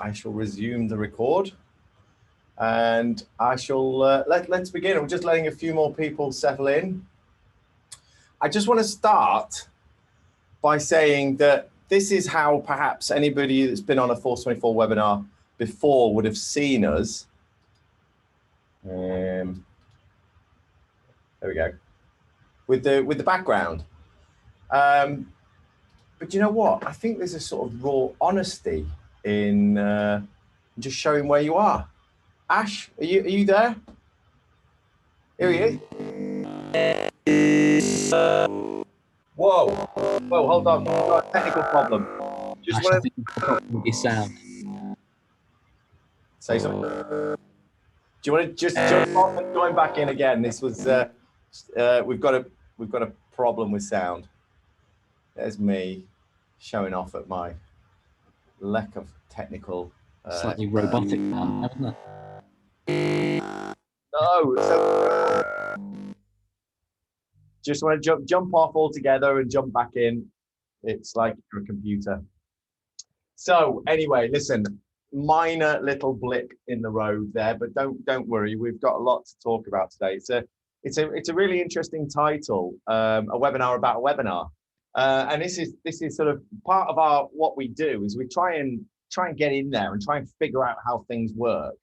I shall resume the record, and I shall let's begin. I'm just letting a few more people settle in. I just want to start by saying that this is how perhaps anybody that's been on a Force24 webinar before would have seen us. There we go. With the background. But you know what? I think there's a sort of raw honesty in just showing where you are. Ash, are you there? Here he is. Whoa, hold on. We've got a technical problem. Just want to sound. Say something. Do you want to just jump off and join back in again? This was we've got a problem with sound. There's me showing off at my lack of technical. Slightly robotic now, haven't it? No. So, just want to jump off altogether and jump back in. It's like you're a computer. So anyway, listen, minor little blip in the road there, but don't worry. We've got a lot to talk about today. It's a really interesting title, a webinar about a webinar. And this is sort of part of what we do is we try and get in there and try and figure out how things work,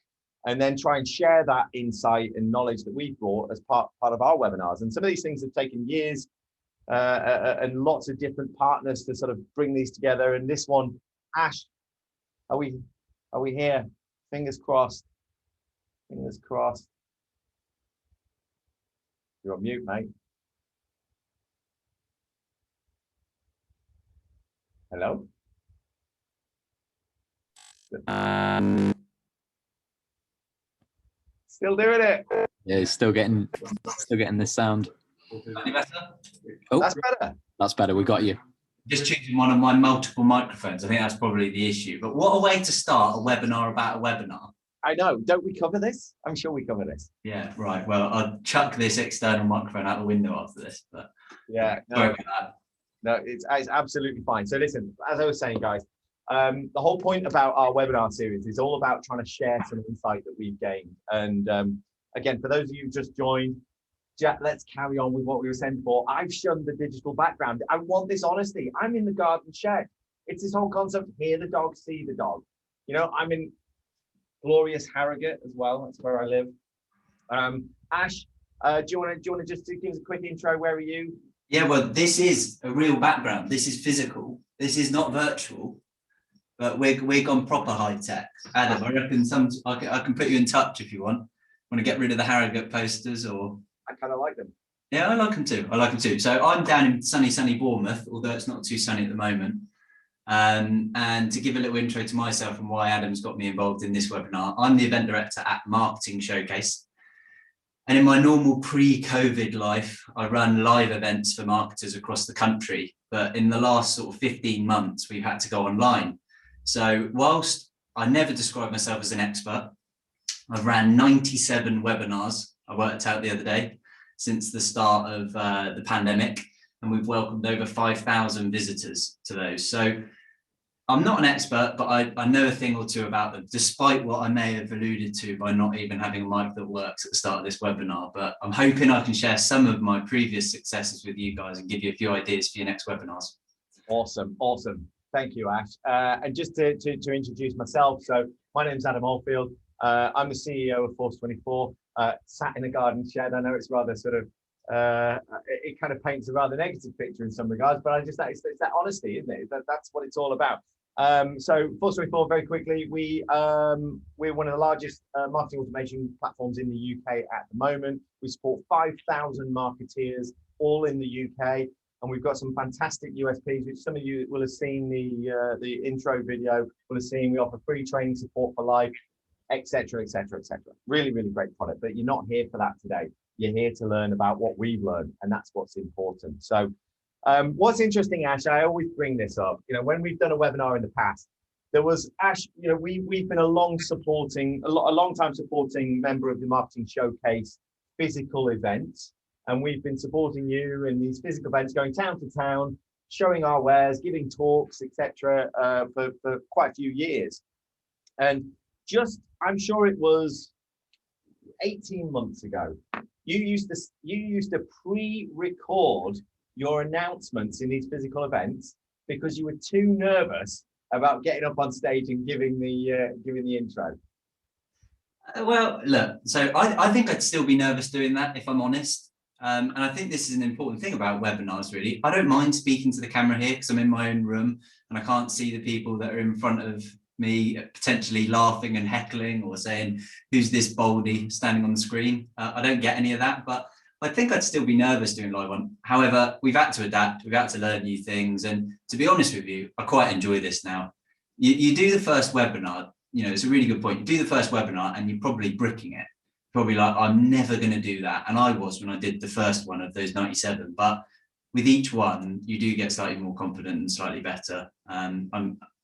and then try and share that insight and knowledge that we've brought as part of our webinars. And some of these things have taken years and lots of different partners to sort of bring these together. And this one, Ash, are we here? Fingers crossed. Fingers crossed. You're on mute, mate. Hello? Still doing it. Yeah, he's still getting this sound. Any better? Oh, that's better. That's better. We got you. Just choosing one of my multiple microphones. I think that's probably the issue. But what a way to start a webinar about a webinar. I know. Don't we cover this? I'm sure we cover this. Yeah, right. Well, I'll chuck this external microphone out the window after this. But yeah, sorry about that. No, it's absolutely fine. So listen, as I was saying, guys, the whole point about our webinar series is all about trying to share some insight that we've gained. And again, for those of you who just joined, let's carry on with what we were saying before. I've shunned the digital background. I want this honesty. I'm in the garden shed. It's this whole concept, hear the dog, see the dog. You know, I'm in glorious Harrogate as well. That's where I live. Ash, do you want to just give us a quick intro? Where are you? Yeah, well, this is a real background. This is physical. This is not virtual, but we're gone proper high tech. Adam, I reckon I can put you in touch if you want. Want to get rid of the Harrogate posters, or? I kind of like them. Yeah, I like them too. I like them too. So I'm down in sunny Bournemouth, although it's not too sunny at the moment. And to give a little intro to myself and why Adam's got me involved in this webinar, I'm the event director at Marketing Showcase. And in my normal pre-COVID life, I run live events for marketers across the country. But in the last sort of 15 months, we've had to go online. So whilst I never describe myself as an expert, I've ran 97 webinars, I worked out the other day, since the start of the pandemic. And we've welcomed over 5,000 visitors to those. So I'm not an expert, but I know a thing or two about them, despite what I may have alluded to by not even having a mic that works at the start of this webinar. But I'm hoping I can share some of my previous successes with you guys and give you a few ideas for your next webinars. Awesome. Thank you, Ash. And just to introduce myself, so my name's Adam Olfield. I'm the CEO of Force24, sat in a garden shed. I know it's rather sort of, it kind of paints a rather negative picture in some regards, but it's that honesty, isn't it? That's what it's all about. So Force24, very quickly, we're one of the largest marketing automation platforms in the UK at the moment. We support 5,000 marketeers all in the UK, and we've got some fantastic USPs, which some of you will have seen the intro video, will have seen. We offer free training support for life, etc., etc., etc. Really, really great product, but you're not here for that today. You're here to learn about what we've learned, and that's what's important. So what's interesting, Ash, I always bring this up, you know, when we've done a webinar in the past, there was, Ash, you know, we've been a long time supporting member of the Marketing Showcase physical events, and we've been supporting you in these physical events, going town to town, showing our wares, giving talks, etc., for quite a few years. And I'm sure it was 18 months ago, you used to pre-record your announcements in these physical events because you were too nervous about getting up on stage and giving the intro. Well, look, so I think I'd still be nervous doing that if I'm honest. And I think this is an important thing about webinars, really. I don't mind speaking to the camera here because I'm in my own room and I can't see the people that are in front of me potentially laughing and heckling or saying, who's this baldy standing on the screen? I don't get any of that, but I think I'd still be nervous doing live one. However, we've had to adapt, we've had to learn new things. And to be honest with you, I quite enjoy this now. You do the first webinar, it's a really good point. You do the first webinar and you're probably bricking it. Probably like, I'm never going to do that. And I was when I did the first one of those 97. But with each one, you do get slightly more confident and slightly better. I'm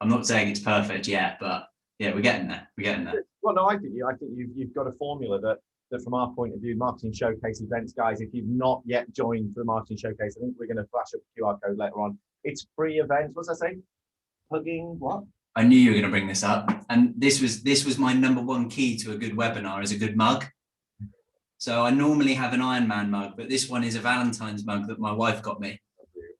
not saying it's perfect yet, but yeah, we're getting there. We're getting there. Well, no, I think you've got a formula that from our point of view, Marketing Showcase events, guys, if you've not yet joined the Marketing Showcase, I think we're going to flash up a QR code later on. It's free events. What's that say? Hugging what? I knew you were going to bring this up, and this was my number one key to a good webinar is a good mug. So I normally have an Iron Man mug, but this one is a Valentine's mug that my wife got me.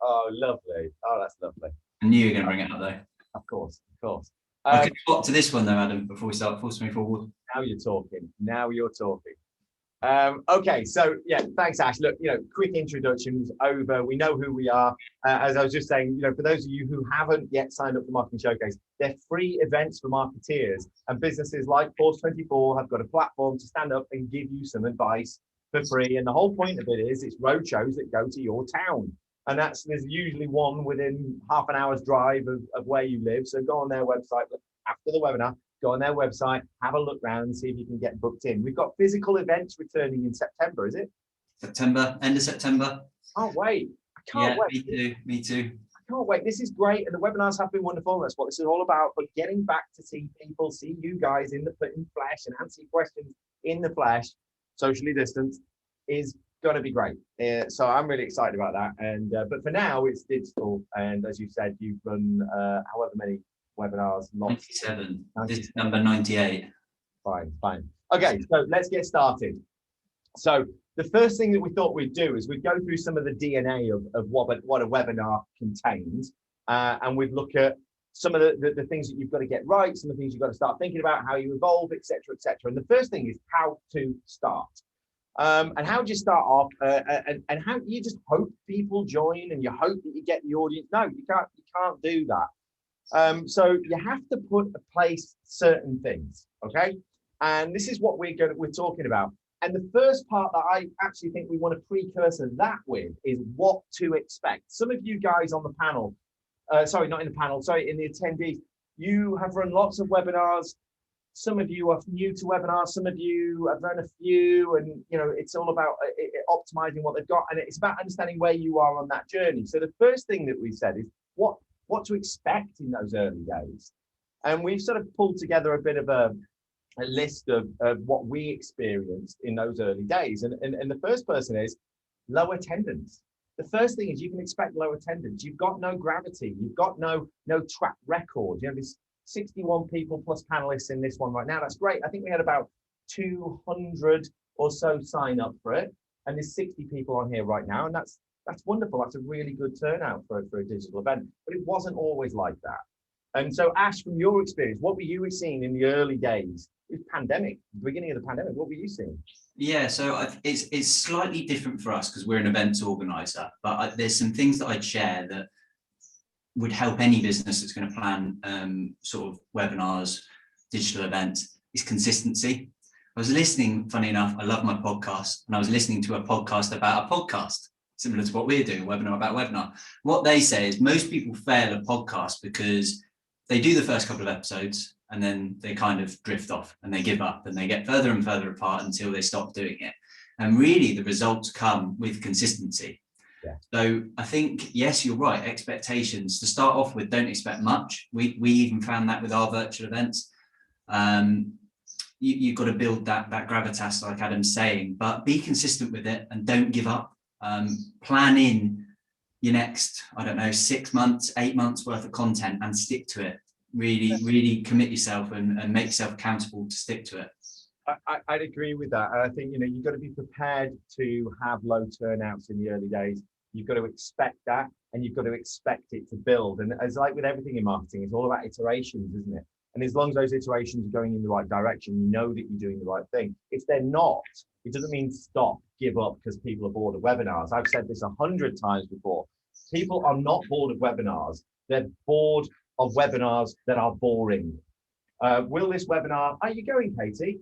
Oh, lovely. Oh, that's lovely. I knew you were going to bring it up though. Of course, of course. I could swap to this one though, Adam, before we start Force24. Now you're talking. Now you're talking. Okay, so yeah, thanks, Ash. Look, quick introductions over. We know who we are. As I was just saying, for those of you who haven't yet signed up for Marketing Showcase, they're free events for marketeers, and businesses like Force24 have got a platform to stand up and give you some advice for free. And the whole point of it is it's roadshows that go to your town. And there's usually one within half an hour's drive of where you live. So go on their website after the webinar. Go on their website, have a look around and see if you can get booked in. We've got physical events returning in September, is it? September, end of September. Can't wait. I can't wait. Me too. I can't wait. This is great. And the webinars have been wonderful. That's what this is all about. But getting back to see people, see you guys in flesh and answer questions in the flesh, socially distanced, is going to be great. So I'm really excited about that. And but for now, it's digital. And as you said, you've run however many webinars. 97. This is number 98. Fine. Okay, so let's get started. So the first thing that we thought we'd do is we'd go through some of the DNA of what a webinar contains, and we'd look at some of the things that you've got to get right, some of the things you've got to start thinking about, how you evolve, etc., etc. And the first thing is how to start. And how do you start off? And how you just hope people join and you hope that you get the audience? No, you can't do that. So you have to put in place certain things, okay? And this is what we're talking about. And the first part that I actually think we want to precursor that with is what to expect. Some of you guys on the panel, sorry, not in the panel, sorry, in the attendees, you have run lots of webinars. Some of you are new to webinars. Some of you have run a few, and it's all about optimizing what they've got, and it's about understanding where you are on that journey. So the first thing that we said is what to expect in those early days. And we've sort of pulled together a bit of a list of what we experienced in those early days. And the first person is low attendance. The first thing is you can expect low attendance. You've got no gravity. You've got no track record. There's 61 people plus panelists in this one right now. That's great. I think we had about 200 or so sign up for it. And there's 60 people on here right now. And that's wonderful. That's a really good turnout for a digital event, but it wasn't always like that. And so Ash, from your experience, what were you seeing in the early days? It was pandemic, the beginning of the pandemic. What were you seeing? Yeah, so it's slightly different for us because we're an events organizer, but there's some things that I'd share that would help any business that's going to plan sort of webinars, digital events, is consistency. I was listening, funny enough, I love my podcast, and I was listening to a podcast about a podcast, similar to what we're doing, webinar about webinar. What they say is most people fail at podcasts because they do the first couple of episodes and then they kind of drift off and they give up and they get further and further apart until they stop doing it. And really the results come with consistency. Yeah. So I think, yes, you're right. Expectations to start off with, don't expect much. We even found that with our virtual events. You've got to build that gravitas, like Adam's saying, but be consistent with it and don't give up. Plan in your next, 6 months, 8 months worth of content and stick to it. Really commit yourself and make yourself accountable to stick to it. I'd agree with that. I think, you've got to be prepared to have low turnouts in the early days. You've got to expect that, and you've got to expect it to build. And as like with everything in marketing, it's all about iterations, isn't it? And as long as those iterations are going in the right direction, you know that you're doing the right thing. If they're not, it doesn't mean stop, give up because people are bored of webinars. I've said this 100 times before. People are not bored of webinars. They're bored of webinars that are boring. Will this webinar, are you going, Katie?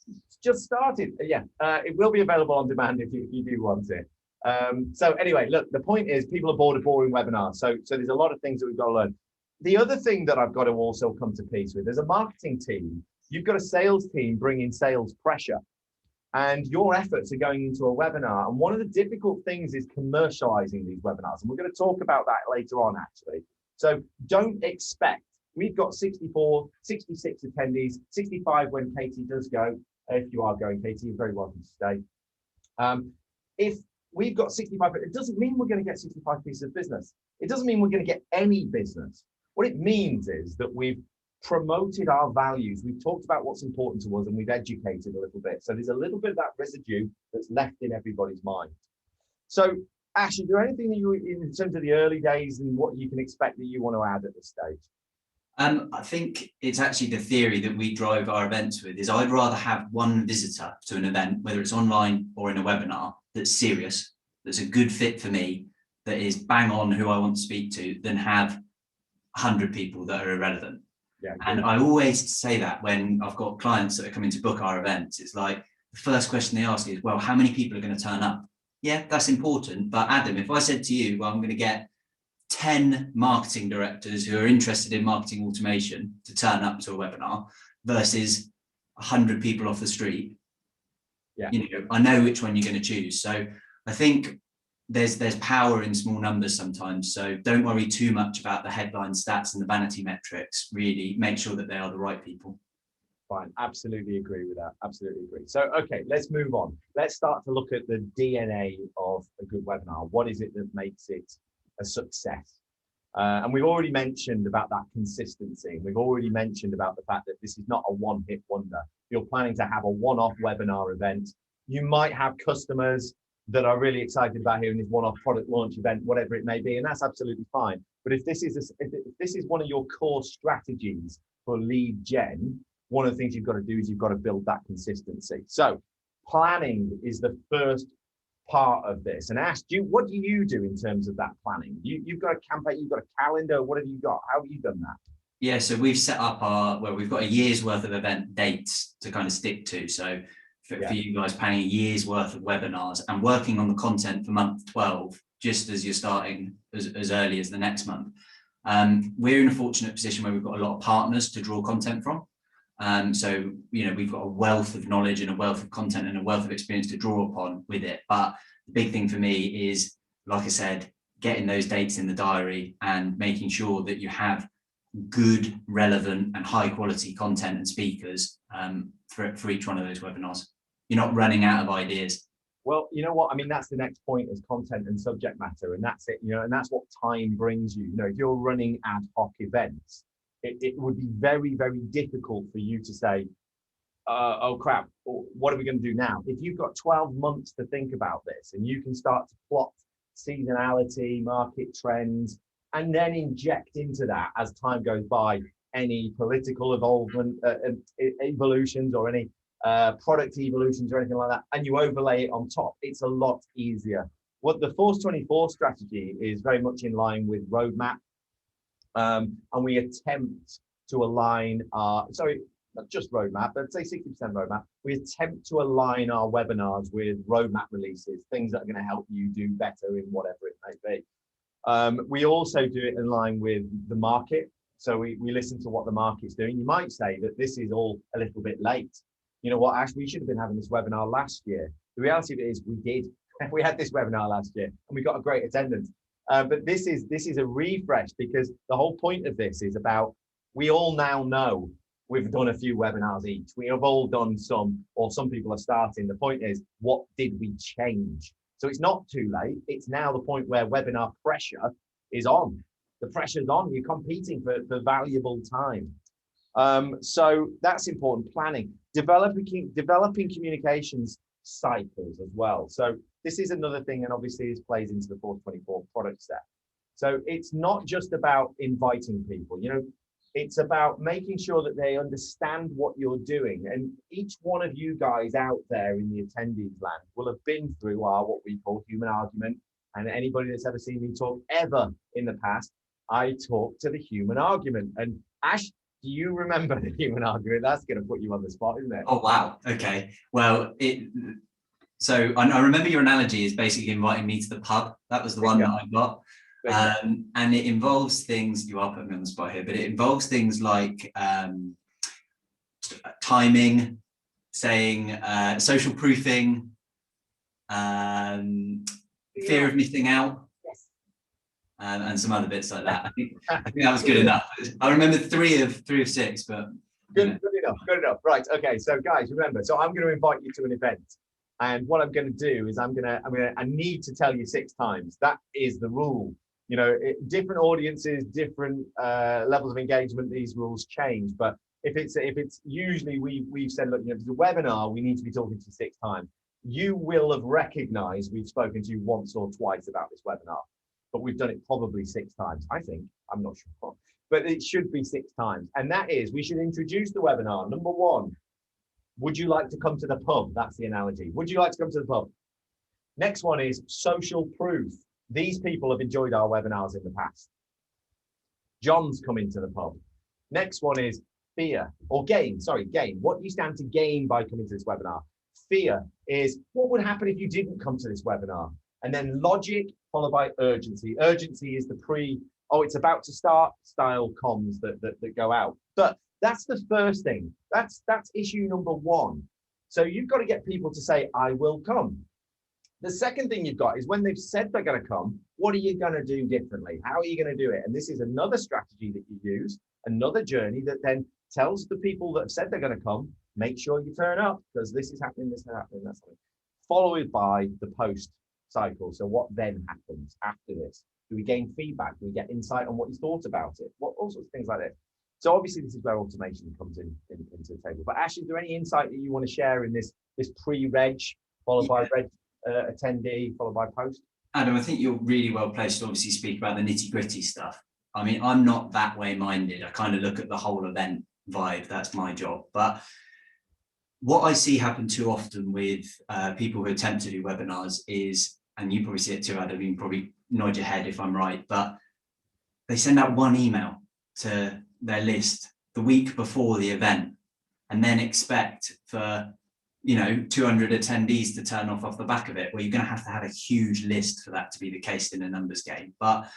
It's just started. Yeah, it will be available on demand if you do want it. So anyway, look, the point is people are bored of boring webinars. So there's a lot of things that we've got to learn. The other thing that I've got to also come to peace with, as a marketing team, you've got a sales team bringing sales pressure, and your efforts are going into a webinar. And one of the difficult things is commercializing these webinars. And we're going to talk about that later on, actually. So don't expect, we've got 64, 66 attendees, 65 when Katie does go. If you are going, Katie, you're very welcome to stay. If we've got 65, it doesn't mean we're going to get 65 pieces of business. It doesn't mean we're going to get any business. What it means is that we've promoted our values. We've talked about what's important to us, and we've educated a little bit. So there's a little bit of that residue that's left in everybody's mind. So Ash, is there anything that you, in terms of the early days and what you can expect, that you want to add at this stage? I think it's actually the theory that we drive our events with is I'd rather have one visitor to an event, whether it's online or in a webinar, that's serious, that's a good fit for me, that is bang on who I want to speak to, than have 100 people that are irrelevant. Yeah, and I always say that when I've got clients that are coming to book our events, it's like the first question they ask is, well, how many people are going to turn up? Yeah, that's important. But Adam, if I said to you, well, I'm going to get 10 marketing directors who are interested in marketing automation to turn up to a webinar versus 100 people off the street, yeah, I know which one you're going to choose. So I think there's power in small numbers sometimes. So don't worry too much about the headline stats and the vanity metrics. Really make sure that they are the right people. Fine, absolutely agree with that. Absolutely agree. So, okay, let's move on. Let's start to look at the DNA of a good webinar. What is it that makes it a success? And we've already mentioned about that consistency. We've already mentioned about the fact that this is not a one-hit wonder. You're planning to have a one-off webinar event. You might have customers that are really excited about hearing this one-off product launch event, whatever it may be, and that's absolutely fine. But if this is one of your core strategies for lead gen, one of the things you've got to do is you've got to build that consistency. So planning is the first part of this. And Ash, what do you do in terms of that planning? You've got a campaign, you've got a calendar. What have you got? How have you done that? Yeah, so we've set up we've got a year's worth of event dates to kind of stick to. So for you guys planning a year's worth of webinars and working on the content for month 12, just as you're starting as early as the next month. We're in a fortunate position where we've got a lot of partners to draw content from. So, we've got a wealth of knowledge and a wealth of content and a wealth of experience to draw upon with it. But the big thing for me is, like I said, getting those dates in the diary and making sure that you have good, relevant and high quality content and speakers for each one of those webinars. You're not running out of ideas. Well, you know what? I mean, that's the next point, is content and subject matter. And that's it, and that's what time brings you. If you're running ad hoc events, it would be very, very difficult for you to say, oh crap, what are we going to do now? If you've got 12 months to think about this, and you can start to plot seasonality, market trends, and then inject into that, as time goes by, any political evolutions or any product evolutions or anything like that, and you overlay it on top, it's a lot easier. What the Force24 strategy is very much in line with roadmap. And we attempt to align not just roadmap, but say 60% roadmap. We attempt to align our webinars with roadmap releases, things that are going to help you do better in whatever it may be. We also do it in line with the market. So we listen to what the market's doing. You might say that this is all a little bit late. You know what, Ash, we should have been having this webinar last year. The reality of it is we did. We had this webinar last year and we got a great attendance. But this is a refresh, because the whole point of this is about, we all now know we've done a few webinars each. We have all done some, or some people are starting. The point is, what did we change? So it's not too late. It's now the point where webinar pressure is on. The pressure's on. You're competing for valuable time. So that's important. Planning, developing communications cycles as well. So this is another thing, and obviously this plays into the Force24 product set. So it's not just about inviting people, you know, it's about making sure that they understand what you're doing. And each one of you guys out there in the attendees land will have been through our what we call human argument. And anybody that's ever seen me talk ever in the past, I talk to the human argument. And Ash, do you remember the human argument? That's going to put you on the spot, isn't it? Oh, wow. Okay. Well, so I remember your analogy is basically inviting me to the pub. That was the one that I got. And it involves things, you are putting me on the spot here, but it involves things like timing, saying social proofing, fear of missing out, and some other bits like that. I think that was good enough. I remember three of six, but good enough. Right. Okay. So guys, remember, so I'm going to invite you to an event. And what I'm going to do is I need to tell you 6 times. That is the rule. You know, different audiences, different levels of engagement, these rules change. But if it's usually we've said, look, you know, if it's a webinar, we need to be talking to you 6 times. You will have recognized we've spoken to you once or twice about this webinar, but we've done it probably 6 times. I think, I'm not sure, but it should be 6 times. And that is, we should introduce the webinar. Number 1, would you like to come to the pub? That's the analogy. Would you like to come to the pub? Next one is social proof. These people have enjoyed our webinars in the past. John's coming to the pub. Next one is fear or gain. Sorry, gain. What do you stand to gain by coming to this webinar? Fear is what would happen if you didn't come to this webinar? And then logic followed by urgency. Urgency is the it's about to start style comms that go out. But that's the first thing. That's issue number 1. So you've got to get people to say, I will come. The second thing you've got is when they've said they're going to come, what are you going to do differently? How are you going to do it? And this is another strategy that you use, another journey that then tells the people that have said they're going to come, make sure you turn up because this is happening, this is happening, that's happening. Followed by the post cycle. So what then happens after this? Do we gain feedback? Do we get insight on what you thought about it? All sorts of things like this. So obviously this is where automation comes into the table. But Ash, is there any insight that you want to share in this pre-reg, followed by reg attendee, followed by post? Adam, I think you're really well placed to obviously speak about the nitty-gritty stuff. I mean, I'm not that way minded. I kind of look at the whole event vibe. That's my job. But what I see happen too often with people who attempt to do webinars is, and you probably see it too, Adam, you can probably nod your head if I'm right, but they send out one email to their list the week before the event and then expect for 200 attendees to turn off the back of it. Well, you're going to have a huge list for that to be the case in a numbers game. But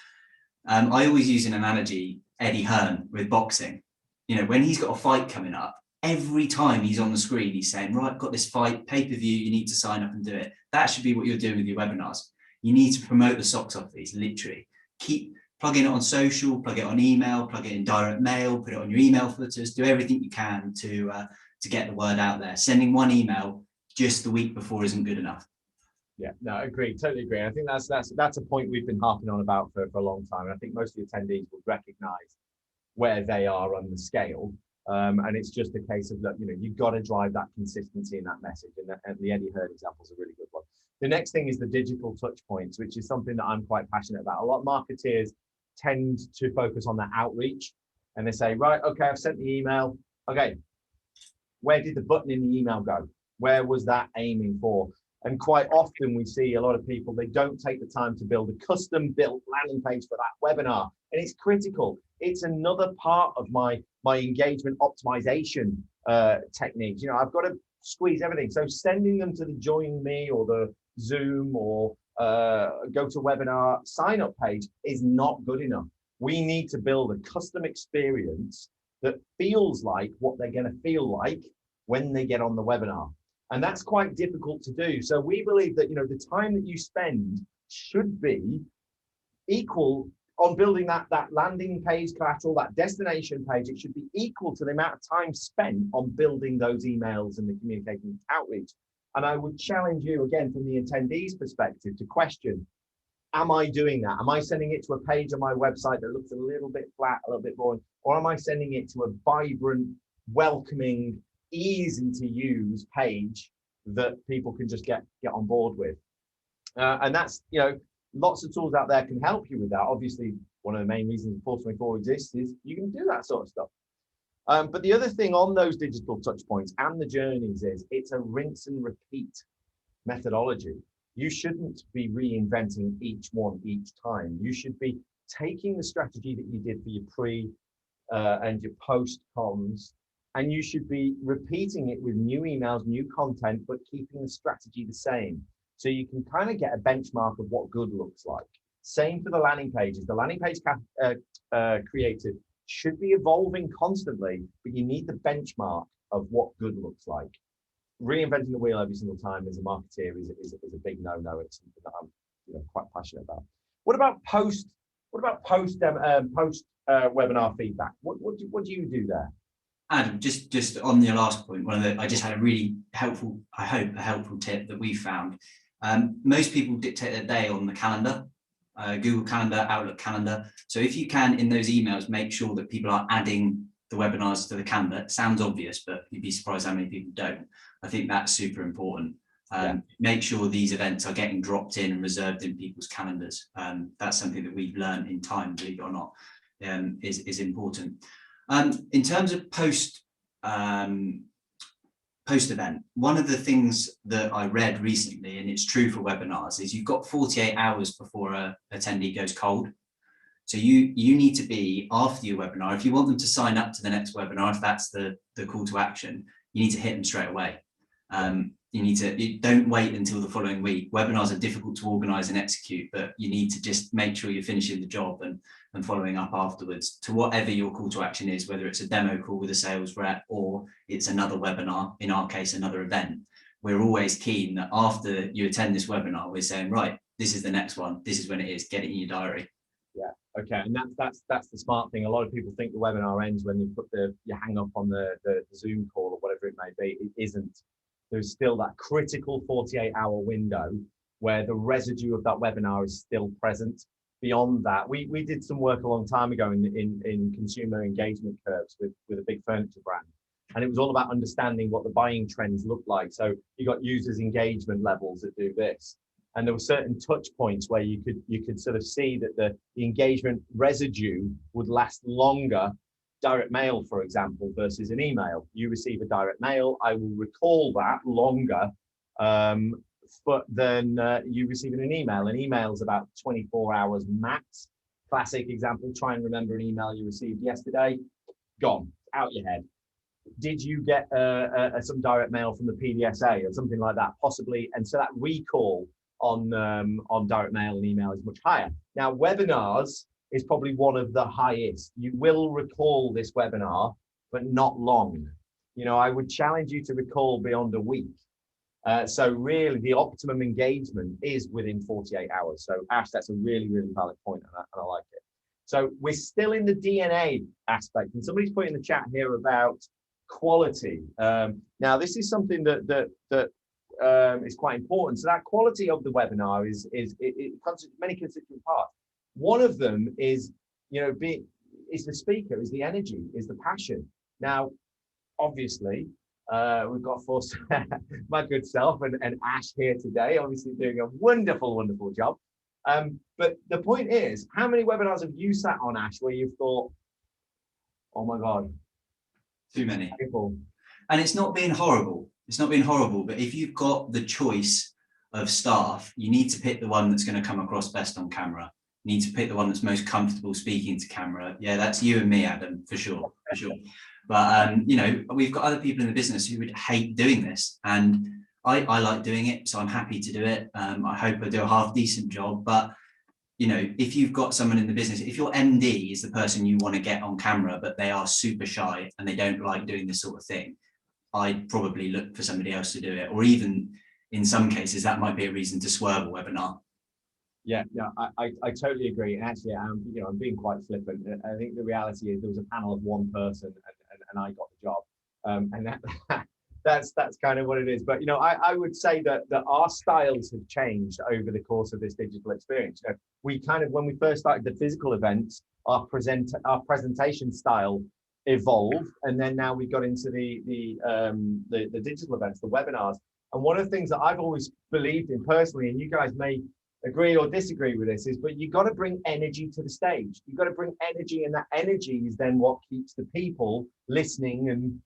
I always use an analogy, Eddie Hearn with boxing. You know, when he's got a fight coming up, every time he's on the screen, he's saying, right, got this fight, pay-per-view, you need to sign up and do it. That should be what you're doing with your webinars. You need to promote the socks off these, literally. Keep plugging it on social, plug it on email, plug it in direct mail, put it on your email footers, do everything you can to get the word out there. Sending one email just the week before isn't good enough. Yeah, no, agree, totally agree. I think that's a point we've been harping on about for a long time. And I think most of the attendees will recognize where they are on the scale. And it's just a case of, look, you've got to drive that consistency in that message. And the Eddie Hearn example is a really good one. The next thing is the digital touch points, which is something that I'm quite passionate about. A lot of marketeers tend to focus on the outreach and they say, right, okay, I've sent the email. Okay, where did the button in the email go? Where was that aiming for? And quite often we see a lot of people, they don't take the time to build a custom built landing page for that webinar. And it's critical. It's another part of my engagement optimization techniques. I've got to squeeze everything. So sending them to the Join Me or the Zoom or GoToWebinar sign up page is not good enough. We need to build a custom experience that feels like what they're going to feel like when they get on the webinar. And that's quite difficult to do. So we believe that, the time that you spend should be equal on building that landing page collateral, that destination page. It should be equal to the amount of time spent on building those emails and the communication outreach. And I would challenge you again from the attendees perspective to question, am I doing that? Am I sending it to a page on my website that looks a little bit flat, a little bit boring? Or am I sending it to a vibrant, welcoming, easy to use page that people can just get on board with? And that's, lots of tools out there can help you with that. Obviously, one of the main reasons Force24 exists is you can do that sort of stuff. But the other thing on those digital touch points and the journeys is it's a rinse and repeat methodology. You shouldn't be reinventing each one each time. You should be taking the strategy that you did for your pre and your post comms, and you should be repeating it with new emails, new content, but keeping the strategy the same. So you can kind of get a benchmark of what good looks like. Same for the landing pages. The landing page creative should be evolving constantly, but you need the benchmark of what good looks like. Reinventing the wheel every single time as a marketeer is a big no-no. It's something that I'm quite passionate about. What about post webinar feedback? What do you do there? Adam, just on your last point, I just had a really helpful, I hope a helpful tip that we found. Most people dictate their day on the calendar, Google Calendar, Outlook Calendar. So if you can, in those emails, make sure that people are adding the webinars to the calendar. It sounds obvious, but you'd be surprised how many people don't. I think that's super important. Make sure these events are getting dropped in and reserved in people's calendars. That's something that we've learned in time, believe it or not, is important. In terms of post event, one of the things that I read recently, and it's true for webinars, is you've got 48 hours before an attendee goes cold. So you need to be, after your webinar, if you want them to sign up to the next webinar, if that's the call to action, you need to hit them straight away. You don't wait until the following week. Webinars are difficult to organize and execute, but you need to just make sure you're finishing the job and following up afterwards to whatever your call to action is, whether it's a demo call with a sales rep or it's another webinar, in our case, another event. We're always keen that after you attend this webinar, we're saying, right, this is the next one. This is when it is. Get it in your diary. Yeah. Okay. And that's the smart thing. A lot of people think the webinar ends when you put you hang up on the Zoom call or whatever it may be. It isn't. There's still that critical 48-hour window where the residue of that webinar is still present. Beyond that, we did some work a long time ago in consumer engagement curves with a big furniture brand, and it was all about understanding what the buying trends look like. So you got users engagement levels that do this, and there were certain touch points where you could sort of see that the engagement residue would last longer. Direct mail, for example, versus an email. You receive a direct mail, I will recall that longer, but then you receive an email. An email is about 24 hours max. Classic example, try and remember an email you received yesterday, gone, out your head. Did you get some direct mail from the PDSA or something like that? Possibly, and so that recall on direct mail and email is much higher. Now, webinars is probably one of the highest. You will recall this webinar, but not long. I would challenge you to recall beyond a week. So really the optimum engagement is within 48 hours. So Ash, that's a really, really valid point, and I like it. So we're still in the DNA aspect, and somebody's put in the chat here about quality. Now this is something that is quite important. So that quality of the webinar is many constituent parts. One of them is, is the speaker, is the energy, is the passion. Now, obviously, we've got my good self and Ash here today, obviously doing a wonderful, wonderful job. But the point is, how many webinars have you sat on, Ash, where you've thought, oh my God. Too many. People. And it's not being horrible. It's not being horrible, but if you've got the choice of staff, you need to pick the one that's going to come across best on camera. You need to pick the one that's most comfortable speaking to camera. Yeah, that's you and me, Adam, for sure, for sure. But, we've got other people in the business who would hate doing this. And I like doing it, so I'm happy to do it. I hope I do a half decent job. But, if you've got someone in the business, if your MD is the person you want to get on camera, but they are super shy and they don't like doing this sort of thing, I'd probably look for somebody else to do it. Or even in some cases, that might be a reason to swerve a webinar. Yeah, I totally agree. And actually, I'm being quite flippant. I think the reality is there was a panel of one person and I got the job. And that's kind of what it is. But you know, I would say that our styles have changed over the course of this digital experience. You know, we kind of, when we first started the physical events, our presentation style evolved, and then now we got into the digital events, the webinars. And one of the things that I've always believed in personally, and you guys may agree or disagree with this, is but you got to bring energy to the stage. You've got to bring energy, and that energy is then what keeps the people listening and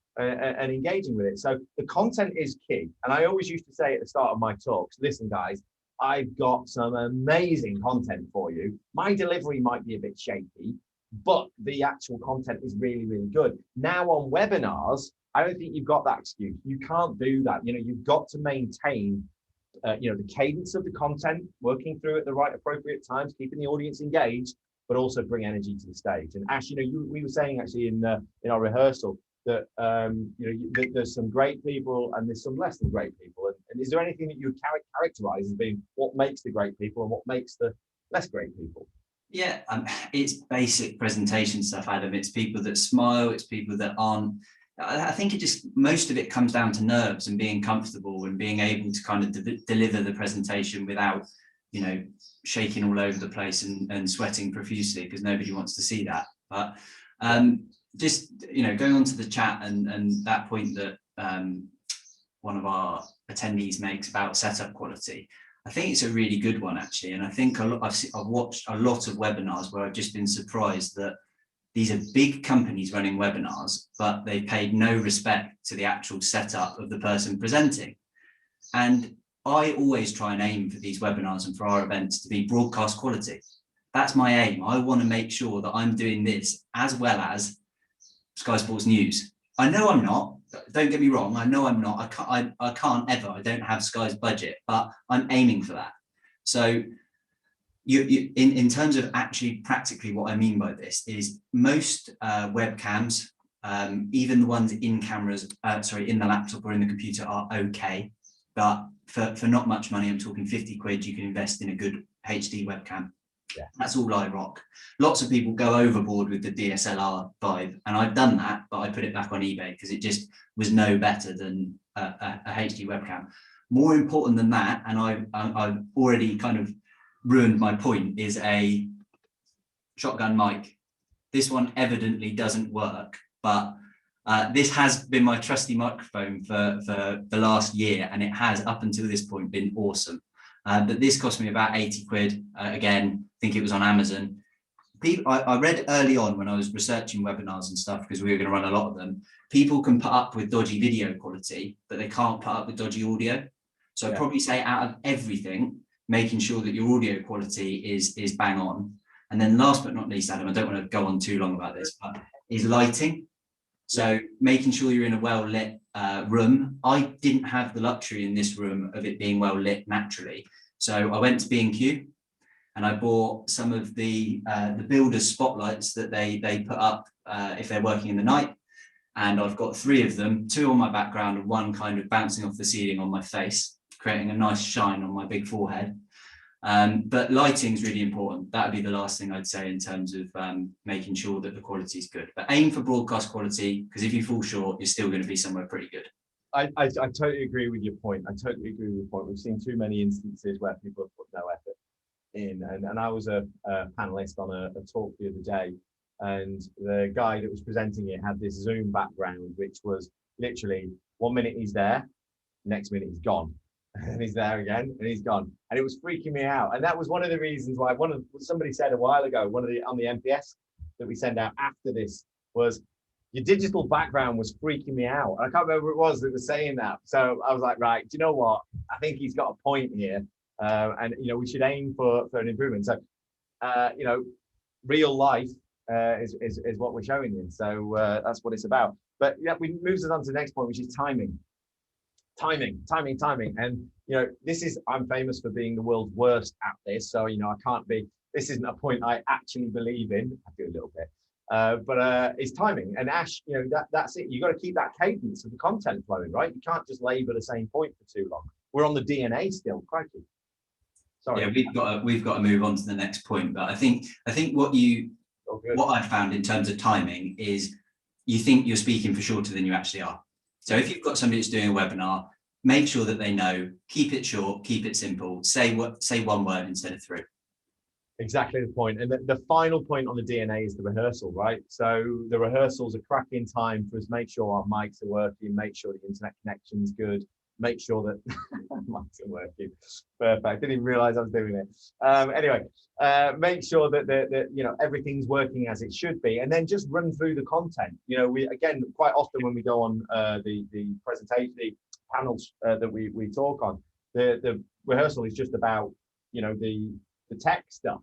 engaging with it. So the content is key. And I always used to say at the start of my talks, listen guys, I've got some amazing content for you. My delivery might be a bit shaky, but the actual content is really, really good. Now on webinars, I don't think you've got that excuse. You can't do that. You know, you've got to maintain you know, the cadence of the content, working through at the right appropriate times, keeping the audience engaged, but also bring energy to the stage. And Ash, you know, we were saying actually in our rehearsal that you know, there's some great people and there's some less than great people. And is there anything that you would characterize as being what makes the great people and what makes the less great people? Yeah, it's basic presentation stuff, Adam. It's people that smile. It's people that aren't. I think it just, most of it comes down to nerves and being comfortable and being able to kind of deliver the presentation without, you know, shaking all over the place and sweating profusely, because nobody wants to see that. But just, you know, going on to the chat and that point that one of our attendees makes about setup quality, I think it's a really good one actually. And I think I've watched a lot of webinars where I've just been surprised that these are big companies running webinars, but they paid no respect to the actual setup of the person presenting. And I always try and aim for these webinars and for our events to be broadcast quality. That's my aim. I want to make sure that I'm doing this as well as Sky Sports News. I know I'm not, don't get me wrong. I know I'm not, I can't ever, I don't have Sky's budget, but I'm aiming for that. So in terms of actually practically what I mean by this is most webcams, even the ones in cameras, in the laptop or in the computer are okay. But for not much money, I'm talking 50 quid, you can invest in a good HD webcam. Yeah. That's all I rock. Lots of people go overboard with the DSLR vibe, and I've done that, but I put it back on eBay because it just was no better than a HD webcam. More important than that, and I've already kind of ruined my point, is a shotgun mic. This one evidently doesn't work, but this has been my trusty microphone for the last year, and it has up until this point been awesome. But this cost me about 80 quid. Again, I think it was on Amazon. I read early on when I was researching webinars and stuff, because we were going to run a lot of them, people can put up with dodgy video quality, but they can't put up with dodgy audio. So I'd probably say out of everything, making sure that your audio quality is bang on. And then last but not least, Adam, I don't want to go on too long about this, but is lighting. So making sure you're in a well-lit room. I didn't have the luxury in this room of it being well-lit naturally. So I went to B&Q and I bought some of the builder's spotlights that they put up if they're working in the night. And I've got 3 of them, 2 on my background and 1 kind of bouncing off the ceiling on my face, creating a nice shine on my big forehead. But lighting is really important. That would be the last thing I'd say in terms of making sure that the quality is good. But aim for broadcast quality, because if you fall short, you're still going to be somewhere pretty good. I totally agree with your point. We've seen too many instances where people have put no effort in. And I was a panelist on a talk the other day, and the guy that was presenting it had this Zoom background, which was literally 1 minute he's there, next minute he's gone. And he's there again and he's gone, and it was freaking me out. And that was one of the reasons why somebody said a while ago, on the MPS that we send out after this, was your digital background was freaking me out. I can't remember who it was that was saying that. So I was like, right, do you know what? I think he's got a point here. And you know, we should aim for an improvement. So you know, real life is what we're showing you. So that's what it's about. But yeah, we moves us on to the next point, which is timing. Timing. And you know, I'm famous for being the world's worst at this, so you know, this isn't a point I actually believe in. I do a little bit, but it's timing. And Ash, you know, that's it. You got to keep that cadence of the content flowing, right? You can't just labor the same point for too long. We're on the DNA still. Crikey. Sorry. Yeah, we've got to move on to the next point. But I think what I've found in terms of timing is you think you're speaking for shorter than you actually are. So if you've got somebody that's doing a webinar, make sure that they know, keep it short, keep it simple, say one word instead of three. Exactly the point. And the final point on the DNA is the rehearsal, right? So the rehearsal's a cracking time for us to make sure our mics are working, make sure the internet connection's good, make sure that mics are working. Perfect. I didn't even realize I was doing it. Anyway, make sure that you know, everything's working as it should be, and then just run through the content. You know, we, again, quite often when we go on the presentation, the panels that we talk on, the rehearsal is just about, you know, the tech stuff.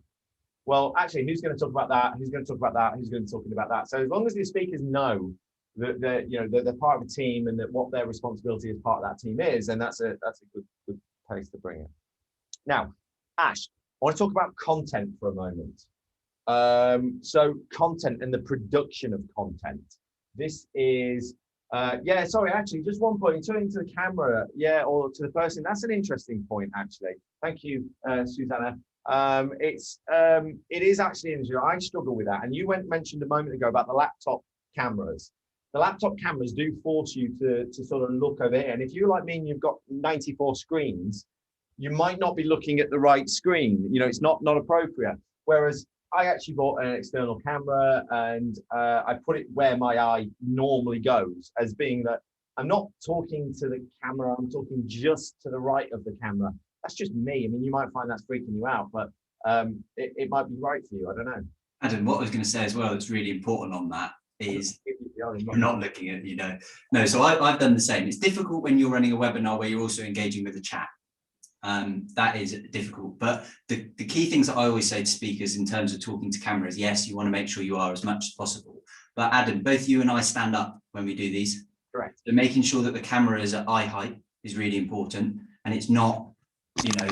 Well, actually, who's going to talk about that? Who's going to talk about that? Who's going to be talking about that? So as long as the speakers know that they're part of a team and that what their responsibility as part of that team is, then that's a good place to bring it. Now, Ash, I want to talk about content for a moment. So content and the production of content. This is yeah, sorry, actually, just one point, turning to the camera, yeah, or to the person. That's an interesting point, actually. Thank you, Susanna. It is actually interesting. I struggle with that. And you mentioned a moment ago about the laptop cameras. The laptop cameras do force you to sort of look over here. And if you're like me and you've got 94 screens, you might not be looking at the right screen. You know, it's not appropriate. Whereas I actually bought an external camera and I put it where my eye normally goes, as being that I'm not talking to the camera, I'm talking just to the right of the camera. That's just me. I mean, you might find that's freaking you out, but it might be right for you. I don't know. Adam, what I was going to say as well that's really important on that is you're not looking at, you know. No, so I've done the same. It's difficult when you're running a webinar where you're also engaging with the chat. That is difficult. But the key things that I always say to speakers in terms of talking to cameras, yes, you want to make sure you are as much as possible. But Adam, both you and I stand up when we do these. Correct. So making sure that the camera is at eye height is really important. And it's not, you know,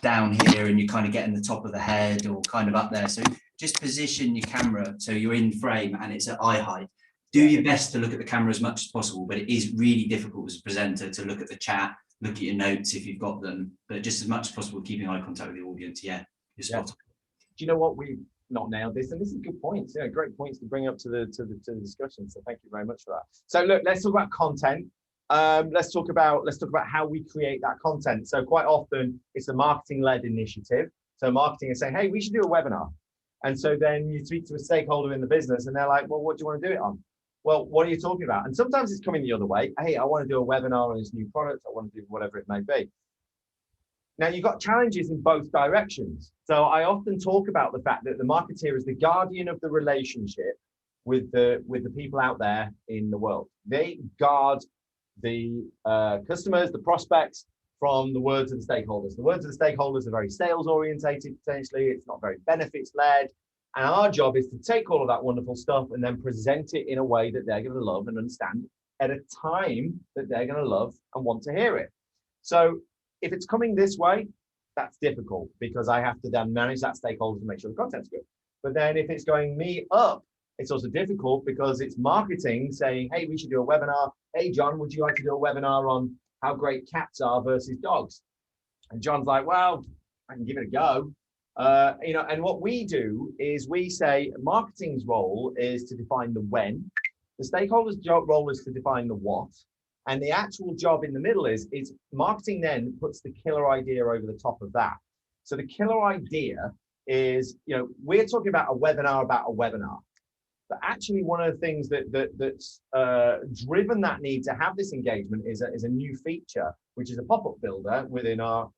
down here and you're kind of getting the top of the head or kind of up there. So just position your camera so you're in frame and it's at eye height. Do your best to look at the camera as much as possible, but it is really difficult as a presenter to look at the chat, look at your notes if you've got them, but just as much as possible keeping eye contact with the audience. Yeah, you're spot on. Do you know what, we've not nailed this, and this is good points. Yeah, great points to bring up to the discussion. So thank you very much for that. So look, let's talk about content. Let's talk about how we create that content. So quite often it's a marketing-led initiative. So marketing is saying, hey, we should do a webinar. And so then you speak to a stakeholder in the business and they're like, well, what do you want to do it on? Well, what are you talking about? And sometimes it's coming the other way. Hey, I want to do a webinar on this new product. I want to do whatever it may be. Now, you've got challenges in both directions. So I often talk about the fact that the marketeer is the guardian of the relationship with the people out there in the world. They guard the customers, the prospects, from the words of the stakeholders. The words of the stakeholders are very sales orientated, potentially. It's not very benefits led. And our job is to take all of that wonderful stuff and then present it in a way that they're going to love and understand at a time that they're going to love and want to hear it. So if it's coming this way, that's difficult because I have to then manage that stakeholder to make sure the content's good. But then if it's going me up, it's also difficult because it's marketing saying, hey, we should do a webinar. Hey, John, would you like to do a webinar on how great cats are versus dogs? And John's like, well, I can give it a go. You know, and what we do is we say marketing's role is to define the when, the stakeholder's role is to define the what, and the actual job in the middle is marketing then puts the killer idea over the top of that. So the killer idea is, you know, we're talking about a webinar about a webinar. But actually, one of the things that's driven that need to have this engagement is a new feature, which is a pop-up builder within our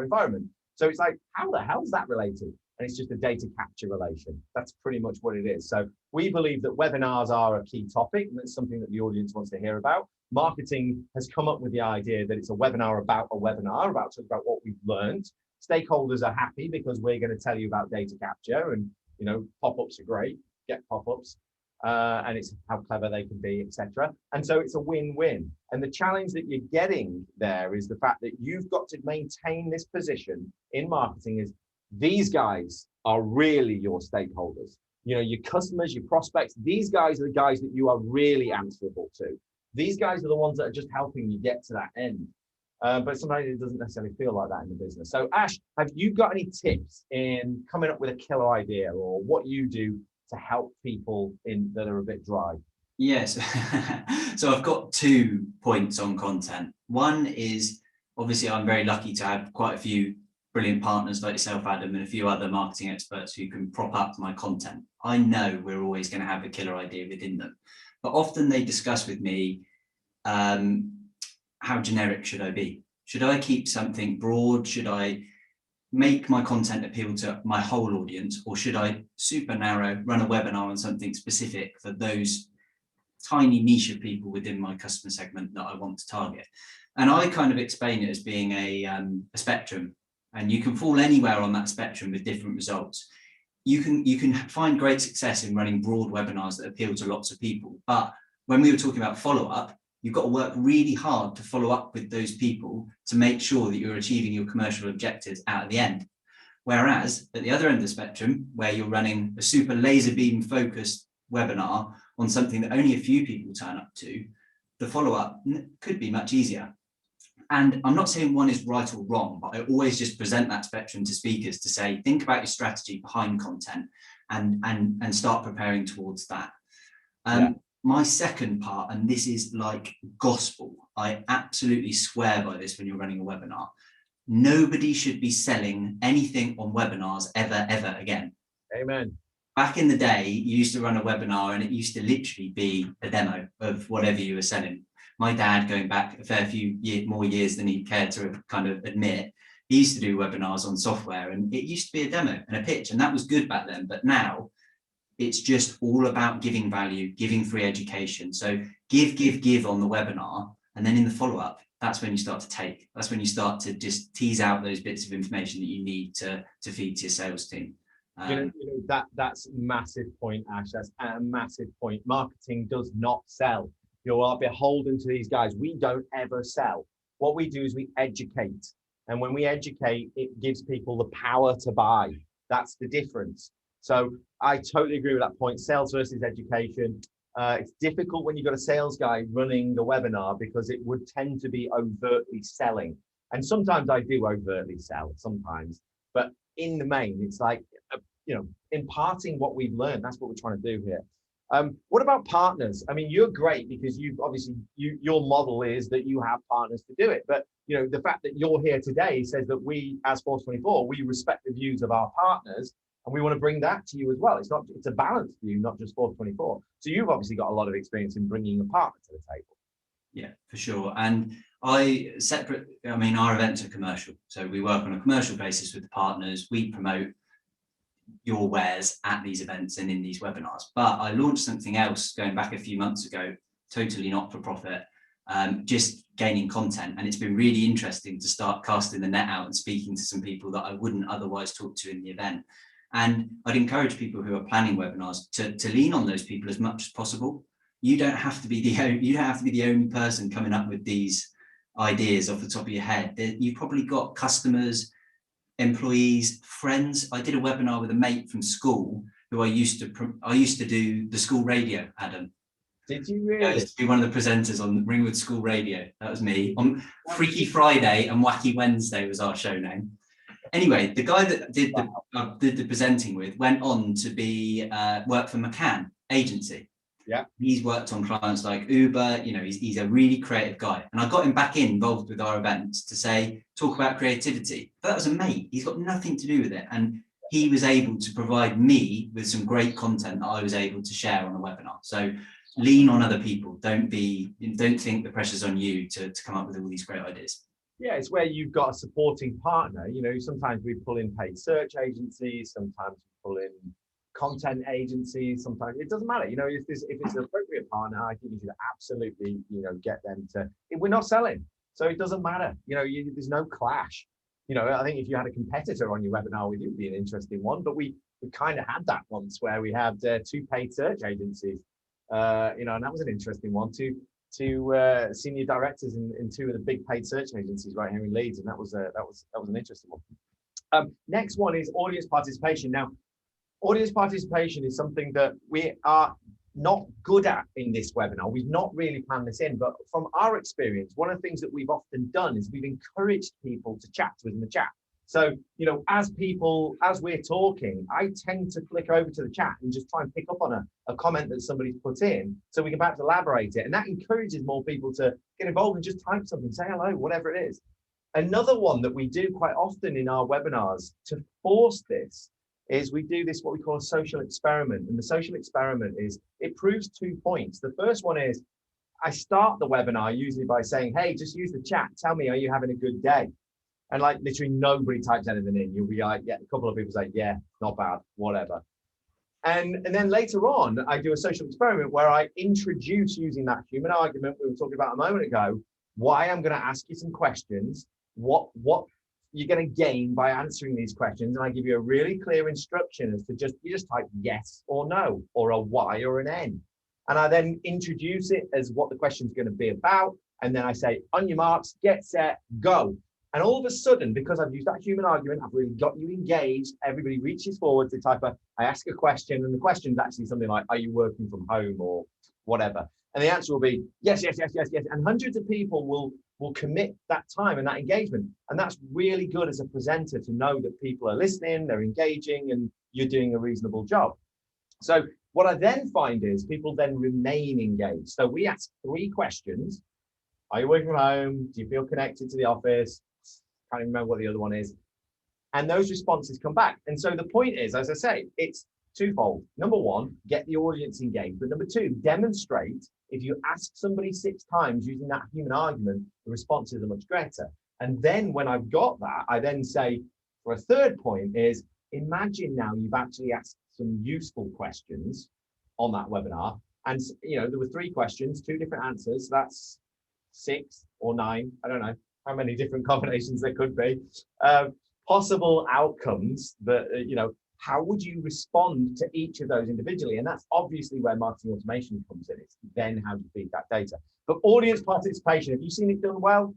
environment. So it's like, how the hell is that related? And it's just a data capture relation. That's pretty much what it is. So we believe that webinars are a key topic, and that's something that the audience wants to hear about. Marketing has come up with the idea that it's a webinar about talking about what we've learned. Stakeholders are happy because we're going to tell you about data capture, and you know, pop-ups are great. Get pop-ups and it's how clever they can be, etc. And so it's a win-win. And the challenge that you're getting there is the fact that you've got to maintain this position in marketing is these guys are really your stakeholders. You know, your customers, your prospects, these guys are the guys that you are really answerable to. These guys are the ones that are just helping you get to that end. But sometimes it doesn't necessarily feel like that in the business. So Ash, have you got any tips in coming up with a killer idea or what you do to help people that are a bit dry? Yes. So I've got 2 points on content. One is, obviously, I'm very lucky to have quite a few brilliant partners like yourself, Adam, and a few other marketing experts who can prop up my content. I know we're always going to have a killer idea within them, but often they discuss with me, how generic should I be? Should I keep something broad? Should I make my content appeal to my whole audience, or should I super narrow, run a webinar on something specific for those tiny niche of people within my customer segment that I want to target? And I kind of explain it as being a spectrum, and you can fall anywhere on that spectrum with different results. You can find great success in running broad webinars that appeal to lots of people, but when we were talking about follow-up, you've got to work really hard to follow up with those people to make sure that you're achieving your commercial objectives out at the end. Whereas at the other end of the spectrum, where you're running a super laser beam focused webinar on something that only a few people turn up to, the follow-up could be much easier. And I'm not saying one is right or wrong, but I always just present that spectrum to speakers to say, think about your strategy behind content and start preparing towards that. My second part, and this is like gospel, I absolutely swear by this when you're running a webinar, nobody should be selling anything on webinars ever again. Amen. Back in the day, you used to run a webinar and it used to literally be a demo of whatever you were selling. My dad, going back a fair few more years than he'd care to kind of admit, he used to do webinars on software, and it used to be a demo and a pitch, and that was good back then. But now it's just all about giving value, giving free education. So give on the webinar, and then in the follow-up, that's when you start to take. That's when you start to just tease out those bits of information that you need to feed to your sales team. That's a massive point, Ash. That's a massive point. Marketing does not sell. You are beholden to these guys. We don't ever sell. What we do is we educate. And when we educate, it gives people the power to buy. That's the difference. So I totally agree with that point. Sales versus education. It's difficult when you've got a sales guy running the webinar because it would tend to be overtly selling. And sometimes I do overtly sell, sometimes. But in the main, it's like, imparting what we've learned. That's what we're trying to do here. What about partners? I mean, you're great because you've obviously, your model is that you have partners to do it. But, the fact that you're here today says that we, as Force24, we respect the views of our partners. And we want to bring that to you as well. It's a balanced view, not just Force24. So you've obviously got a lot of experience in bringing a partner to the table. Yeah, for sure. And our events are commercial. So we work on a commercial basis with the partners. We promote your wares at these events and in these webinars. But I launched something else going back a few months ago, totally not for profit, just gaining content. And it's been really interesting to start casting the net out and speaking to some people that I wouldn't otherwise talk to in the event. And I'd encourage people who are planning webinars to lean on those people as much as possible. You don't have to be the only person coming up with these ideas off the top of your head. You've probably got customers, employees, friends. I did a webinar with a mate from school who I used to do the school radio, Adam. Did you really? I used to be one of the presenters on Ringwood School Radio. That was me. On Freaky Friday and Wacky Wednesday was our show name. Anyway, the guy that did the presenting with went on to be work for McCann agency. Yeah, he's worked on clients like Uber. He's a really creative guy, and I got him back involved with our events to talk about creativity. But that was a mate. He's got nothing to do with it, and he was able to provide me with some great content that I was able to share on a webinar. So lean on other people. Don't think the pressure's on you to come up with all these great ideas. Yeah, it's where you've got a supporting partner. Sometimes we pull in paid search agencies, sometimes we pull in content agencies, sometimes it doesn't matter. If it's an appropriate partner, I think you should absolutely, get them to. We're not selling, so it doesn't matter. There's no clash. I think if you had a competitor on your webinar with you, it'd be an interesting one. But we kind of had that once where we had 2 paid search agencies, and that was an interesting one too. Two senior directors in 2 of the big paid search agencies right here in Leeds, and that was an interesting one. Next one is audience participation. Now, audience participation is something that we are not good at in this webinar. We've not really planned this in, but from our experience, one of the things that we've often done is we've encouraged people to chat to us in the chat. So, as we're talking, I tend to click over to the chat and just try and pick up on a comment that somebody's put in so we can perhaps elaborate it. And that encourages more people to get involved and just type something, say hello, whatever it is. Another one that we do quite often in our webinars to force this is we do this, what we call a social experiment. And the social experiment is, it proves 2 points. The first one is, I start the webinar usually by saying, hey, just use the chat. Tell me, are you having a good day? And like literally nobody types anything in. You'll be like, yeah, a couple of people say, yeah, not bad, whatever. And then later on, I do a social experiment where I introduce, using that human argument we were talking about a moment ago, why I'm going to ask you some questions, what you're going to gain by answering these questions. And I give you a really clear instruction as to you just type yes or no, or a Y or an N. And I then introduce it as what the question is going to be about. And then I say, on your marks, get set, go. And all of a sudden, because I've used that human argument, I've really got you engaged. Everybody reaches forward to I ask a question, and the question is actually something like, are you working from home or whatever? And the answer will be yes, yes, yes, yes, yes. And hundreds of people will commit that time and that engagement. And that's really good as a presenter to know that people are listening, they're engaging, and you're doing a reasonable job. So what I then find is people then remain engaged. So we ask 3 questions. Are you working from home? Do you feel connected to the office? Can't even remember what the other one is. And those responses come back. And so the point is, as I say, it's twofold. Number 1, get the audience engaged. But number 2, demonstrate if you ask somebody 6 times using that human argument, the responses are much greater. And then when I've got that, I then say, for a third point is, imagine now you've actually asked some useful questions on that webinar. And there were 3 questions, 2 different answers. So that's 6 or 9, I don't know how many different combinations there could be, possible outcomes that, how would you respond to each of those individually? And that's obviously where marketing automation comes in. It's then how do you feed that data? But audience participation, have you seen it done well?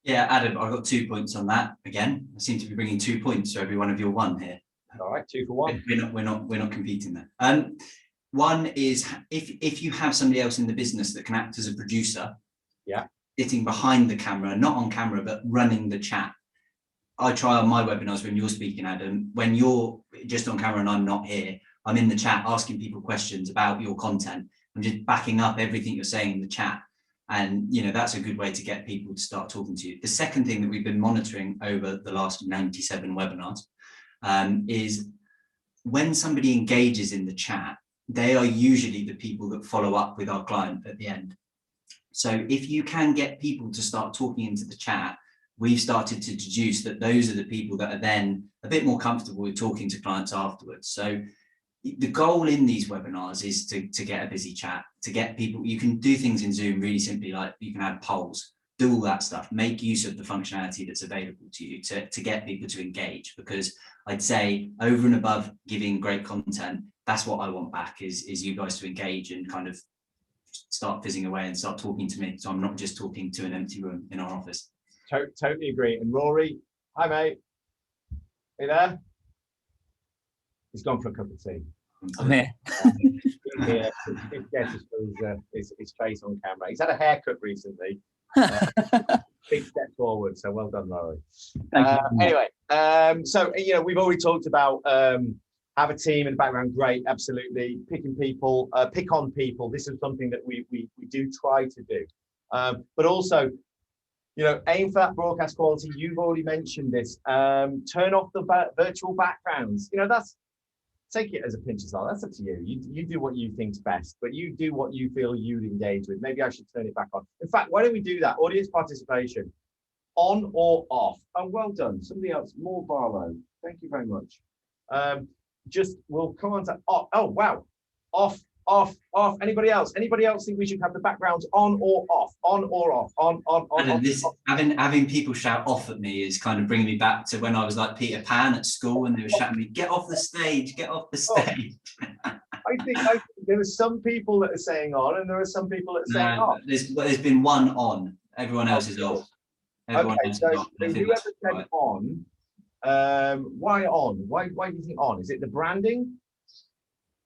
Yeah, Adam, I've got 2 points on that. Again, I seem to be bringing 2 points to every one of your 1 here. All right, 2 for 1. We're not competing there. One is if you have somebody else in the business that can act as a producer, sitting behind the camera, not on camera, but running the chat. I try on my webinars when you're speaking, Adam, when you're just on camera and I'm not here, I'm in the chat asking people questions about your content. I'm just backing up everything you're saying in the chat. And, that's a good way to get people to start talking to you. The second thing that we've been monitoring over the last 97 webinars is when somebody engages in the chat, they are usually the people that follow up with our client at the end. So if you can get people to start talking into the chat, we've started to deduce that those are the people that are then a bit more comfortable with talking to clients afterwards. So the goal in these webinars is to get a busy chat, to get people. You can do things in Zoom really simply, like you can add polls, do all that stuff, make use of the functionality that's available to you to get people to engage. Because I'd say over and above giving great content, that's what I want back is you guys to engage and kind of start fizzing away and start talking to me. So I'm not just talking to an empty room in our office. Totally agree. And Rory, hi mate. Are you there? He's gone for a cup of tea. I'm here. His face on camera. He's had a haircut recently. Big step forward. So well done, Rory. Anyway, so we've already talked about have a team in the background. Great, absolutely. Picking people, pick on people. This is something that we do try to do. But also, aim for that broadcast quality. You've already mentioned this. Turn off the virtual backgrounds. Take it as a pinch of salt. That's up to you. You do what you think's best, but you do what you feel you'd engage with. Maybe I should turn it back on. In fact, why don't we do that? Audience participation, on or off. Oh, well done. Somebody else, more Barlow. Thank you very much. We'll come on to off. Oh, wow. Off. Anybody else? Anybody else think we should have the backgrounds on or off? On or off? On, off. Having people shout off at me is kind of bringing me back to when I was like Peter Pan at school and they were shouting at me, get off the stage, get off the stage. I think there are some people that are saying on and there are some people that are saying off. There's been one on. Everyone else is off. Okay, so whoever said on, why on? Why do you think on? Is it the branding?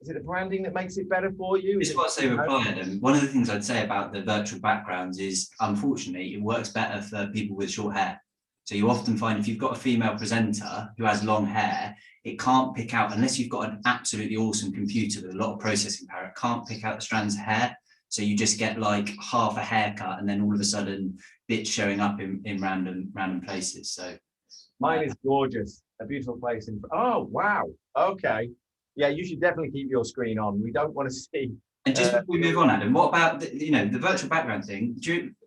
Is it the branding that makes it better for you? This is what I say replied. And one of the things I'd say about the virtual backgrounds is, unfortunately, it works better for people with short hair. So you often find if you've got a female presenter who has long hair, it can't pick out, unless you've got an absolutely awesome computer with a lot of processing power, it can't pick out the strands of hair. So you just get like half a haircut and then all of a sudden bits showing up in random places. So mine is gorgeous, a beautiful place in. Oh wow, okay, yeah, you should definitely keep your screen on. We don't want to see. And just before we move on, Adam, what about the virtual background thing?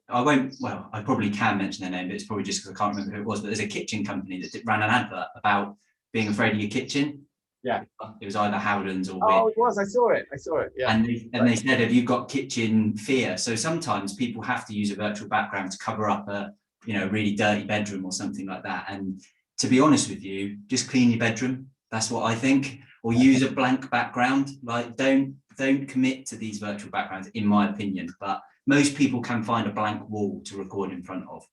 I probably can mention their name, but it's probably just because I can't remember who it was. But there's a kitchen company that ran an advert about being afraid of your kitchen. Yeah, it was either Howlands or. Oh, it was. I saw it. Yeah. And they said, have you got kitchen fear? So sometimes people have to use a virtual background to cover up a really dirty bedroom or something like that. And to be honest with you, just clean your bedroom. That's what I think. Or use a blank background. Like don't commit to these virtual backgrounds, in my opinion. But most people can find a blank wall to record in front of.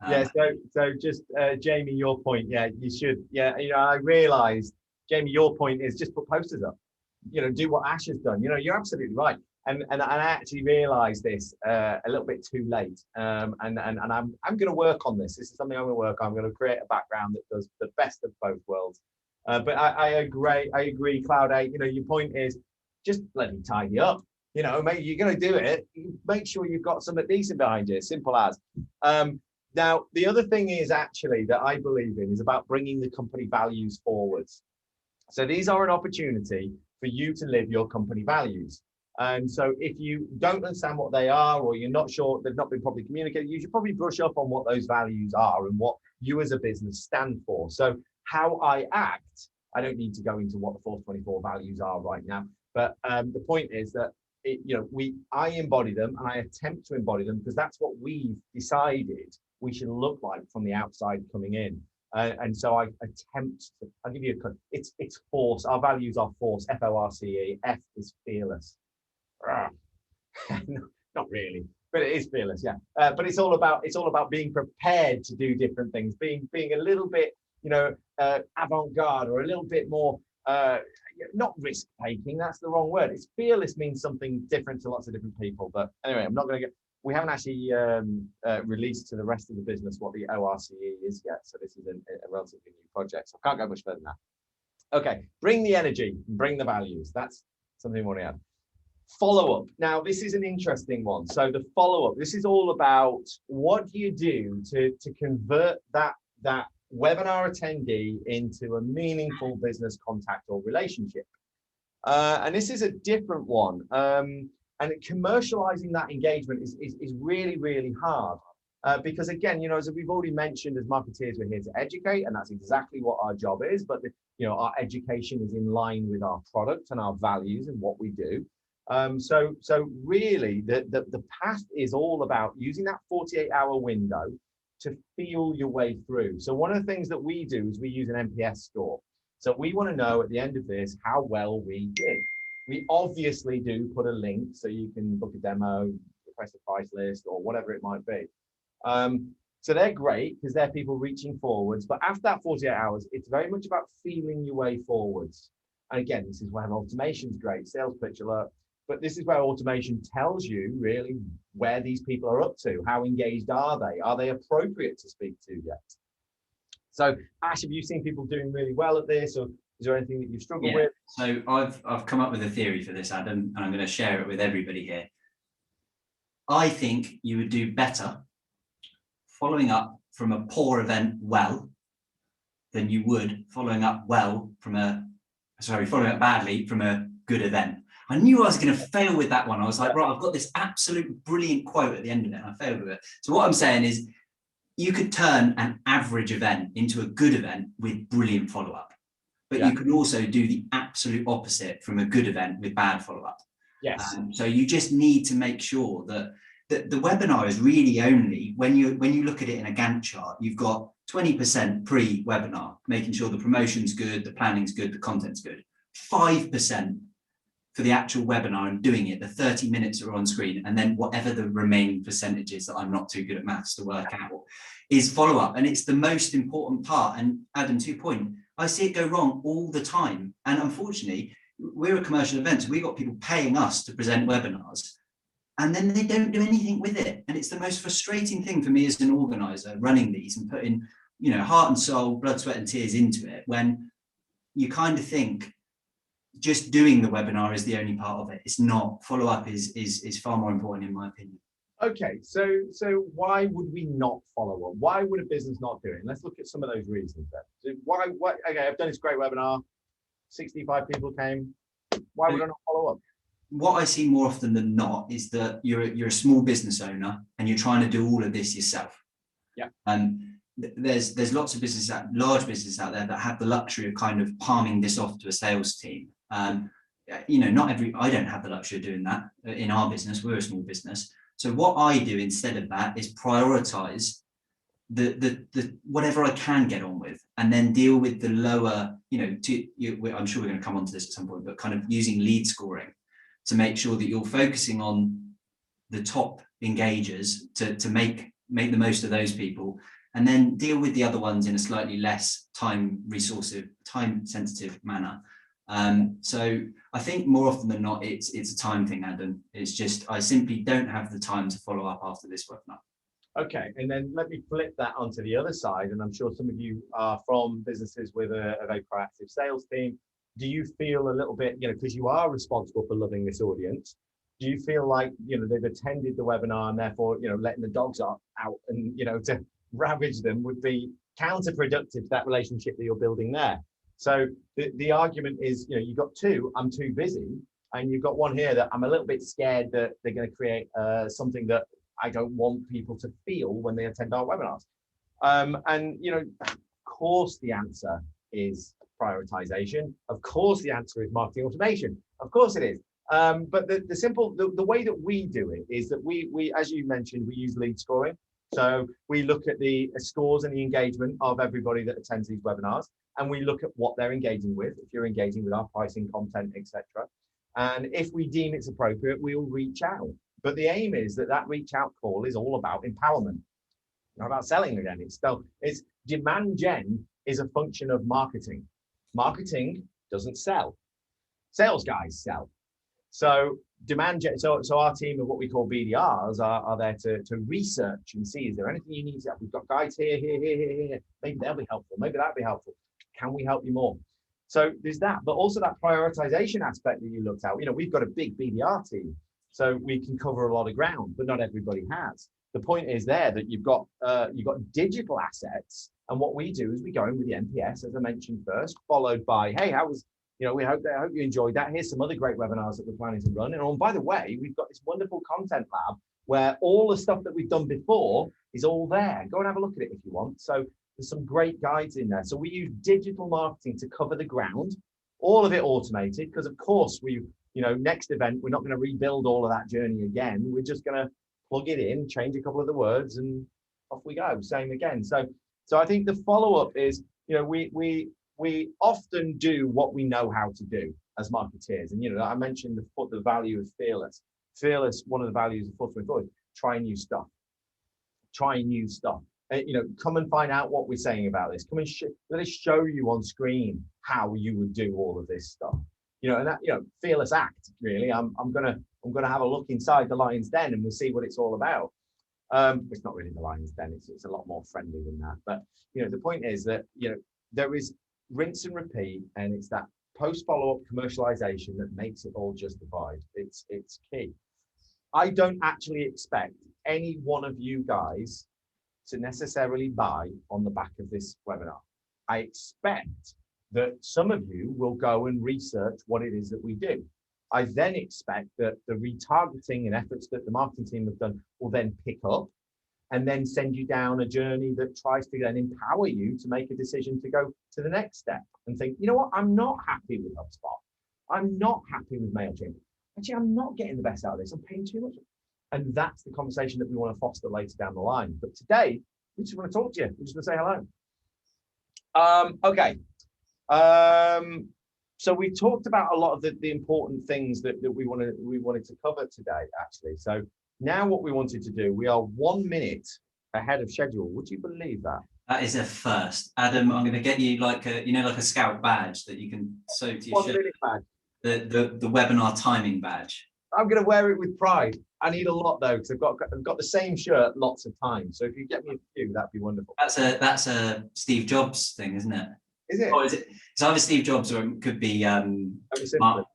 Yeah. So just Jamie, your point. Yeah, you should. Yeah. I realised, Jamie, your point is just put posters up. Do what Ash has done. You're absolutely right. And I actually realised this a little bit too late. And I'm going to work on this. This is something I'm going to work on. I'm going to create a background that does the best of both worlds. But I agree, Cloud 8. Your point is just bloody tidy up. Maybe you're going to do it. Make sure you've got something decent behind you. Simple as. Now, the other thing is actually that I believe in is about bringing the company values forwards. So these are an opportunity for you to live your company values. And so if you don't understand what they are, or you're not sure, they've not been properly communicated, you should probably brush up on what those values are and what you as a business stand for. So how I act, I don't need to go into what the Force24 values are right now, but the point is that I embody them, and I attempt to embody them because that's what we've decided we should look like from the outside coming in. And so I attempt to, I'll give you it's force. Our values are force, F-O-R-C-E. F is fearless. Not really, but it is fearless, yeah. But it's all about being prepared to do different things, being a little bit, avant-garde, or a little bit more, not risk-taking, that's the wrong word. It's fearless means something different to lots of different people. But anyway, I'm not going to we haven't actually released to the rest of the business what the ORCE is yet. So this is a relatively new project. So I can't go much further than that. Okay, bring the energy, bring the values. That's something we want to add. Follow-up. Now, this is an interesting one. So the follow-up, this is all about what do you do to convert that webinar attendee into a meaningful business contact or relationship. And this is a different one. And commercializing that engagement is really, really hard. Because again, as we've already mentioned, as marketeers, we're here to educate, and that's exactly what our job is. But our education is in line with our product and our values and what we do. So really, the path is all about using that 48-hour window to feel your way through. So one of the things that we do is we use an NPS score. So we want to know at the end of this how well we did. We obviously do put a link so you can book a demo, request a price list, or whatever it might be. So they're great because they're people reaching forwards. But after that 48 hours, it's very much about feeling your way forwards. And again, this is where automation's great, sales pitch alert. But this is where automation tells you really where these people are up to. How engaged are they? Are they appropriate to speak to yet? So Ash, have you seen people doing really well at this, or is there anything that you've struggled with? So I've come up with a theory for this, Adam, and I'm going to share it with everybody here. I think you would do better following up from a poor event well than you would following up badly from a good event. I knew I was going to fail with that one. I was like, right, I've got this absolute brilliant quote at the end of it, and I failed with it. So what I'm saying is you could turn an average event into a good event with brilliant follow-up, but you can also do the absolute opposite from a good event with bad follow-up. Yes. So you just need to make sure that the webinar is really only, when you look at it in a Gantt chart, you've got 20% pre-webinar, making sure the promotion's good, the planning's good, the content's good. 5% for the actual webinar and doing it, the 30 minutes are on screen, and then whatever the remaining percentages that I'm not too good at maths to work out is follow-up. And it's the most important part. And Adam, to your point, I see it go wrong all the time. And unfortunately, we're a commercial event, so we've got people paying us to present webinars, and then they don't do anything with it. And it's the most frustrating thing for me as an organizer running these and putting heart and soul, blood, sweat and tears into it, when you kind of think just doing the webinar is the only part of it. It's not. Follow-up is far more important, in my opinion. Okay, so why would we not follow up? Why would a business not do it? Let's look at some of those reasons then. So why? Okay, I've done this great webinar. 65 people came. Why would I not follow up? What I see more often than not is that you're a small business owner and you're trying to do all of this yourself. Yeah. And there's lots of businesses, large businesses out there that have the luxury of kind of palming this off to a sales team. I don't have the luxury of doing that in our business. We're a small business. So what I do instead of that is prioritize the whatever I can get on with, and then deal with the lower, I'm sure we're going to come on to this at some point, but kind of using lead scoring to make sure that you're focusing on the top engagers to make the most of those people, and then deal with the other ones in a slightly less time sensitive manner. So I think more often than not, it's a time thing, Adam. It's just, I simply don't have the time to follow up after this webinar. Okay, and then let me flip that onto the other side. And I'm sure some of you are from businesses with a very proactive sales team. Do you feel a little bit, because you are responsible for loving this audience, do you feel like, they've attended the webinar and therefore, letting the dogs out and, to ravage them would be counterproductive to that relationship that you're building there? So the argument is, you've got two, I'm too busy, and you've got one here that I'm a little bit scared that they're going to create something that I don't want people to feel when they attend our webinars. Of course the answer is prioritization. Of course the answer is marketing automation. Of course it is. But the way that we do it is that we, as you mentioned, we use lead scoring. So we look at the scores and the engagement of everybody that attends these webinars, and we look at what they're engaging with, if you're engaging with our pricing, content, etc. And if we deem it's appropriate, we'll reach out. But the aim is that reach out call is all about empowerment, not about selling again. It's demand gen is a function of marketing. Marketing doesn't sell. Sales guys sell. So demand gen, so our team of what we call BDRs are there to research and see, is there anything you need to help? We've got guys here. Maybe they'll be helpful. Maybe that'll be helpful. Can we help you more? So there's that, but also that prioritization aspect that you looked at. We've got a big BDR team, so we can cover a lot of ground, but not everybody has. The point is there that you've got digital assets, and what we do is we go in with the NPS, as I mentioned first, followed by, hey, how was, we hope you enjoyed that. Here's some other great webinars that we're planning to run. And by the way, we've got this wonderful content lab where all the stuff that we've done before is all there. Go and have a look at it if you want. So there's some great guides in there. So we use digital marketing to cover the ground, all of it automated, because of course next event, we're not going to rebuild all of that journey again. We're just going to plug it in, change a couple of the words, and off we go. Same again. So I think the follow-up is, we often do what we know how to do as marketeers. And, I mentioned the value of fearless. Fearless, one of the values of Force24 is try new stuff. Try new stuff. Come and find out what we're saying about this. Come and let us show you on screen how you would do all of this stuff. And that, fearless act, really. I'm gonna have a look inside the lion's den and we'll see what it's all about. It's not really the lion's den, it's a lot more friendly than that. But the point is that there is rinse and repeat, and it's that post follow-up commercialization that makes it all justified. It's key. I don't actually expect any one of you guys to necessarily buy on the back of this webinar. I expect that some of you will go and research what it is that we do. I then expect that the retargeting and efforts that the marketing team have done will then pick up and then send you down a journey that tries to then empower you to make a decision to go to the next step and think, what, I'm not happy with HubSpot. I'm not happy with MailChimp. Actually, I'm not getting the best out of this. I'm paying too much. And that's the conversation that we want to foster later down the line. But today, we just want to talk to you. We just want to say hello. Okay. So we talked about a lot of the important things that we wanted to cover today, actually. So now what we wanted to do, we are 1 minute ahead of schedule. Would you believe that? That is a first. Adam, I'm going to get you like a scout badge that you can sew to your shirt. The webinar timing badge. I'm going to wear it with pride. I need a lot though, because I've got the same shirt lots of times. So if you get me a few, that'd be wonderful. That's a Steve Jobs thing, isn't it? Is it? Or is it? It's either Steve Jobs or it could be Mark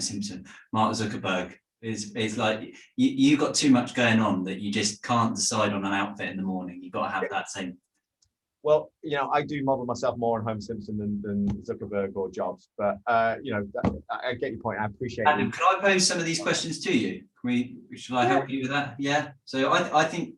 Simpson. Mark Zuckerberg. It's like you got too much going on that you just can't decide on an outfit in the morning. You've got to have that same. Well, you know, I do model myself more on Homer Simpson than Zuckerberg or Jobs, but you know, I get your point. I appreciate it. Adam, can I pose some of these questions to you? Should I help you with that? Yeah. So I think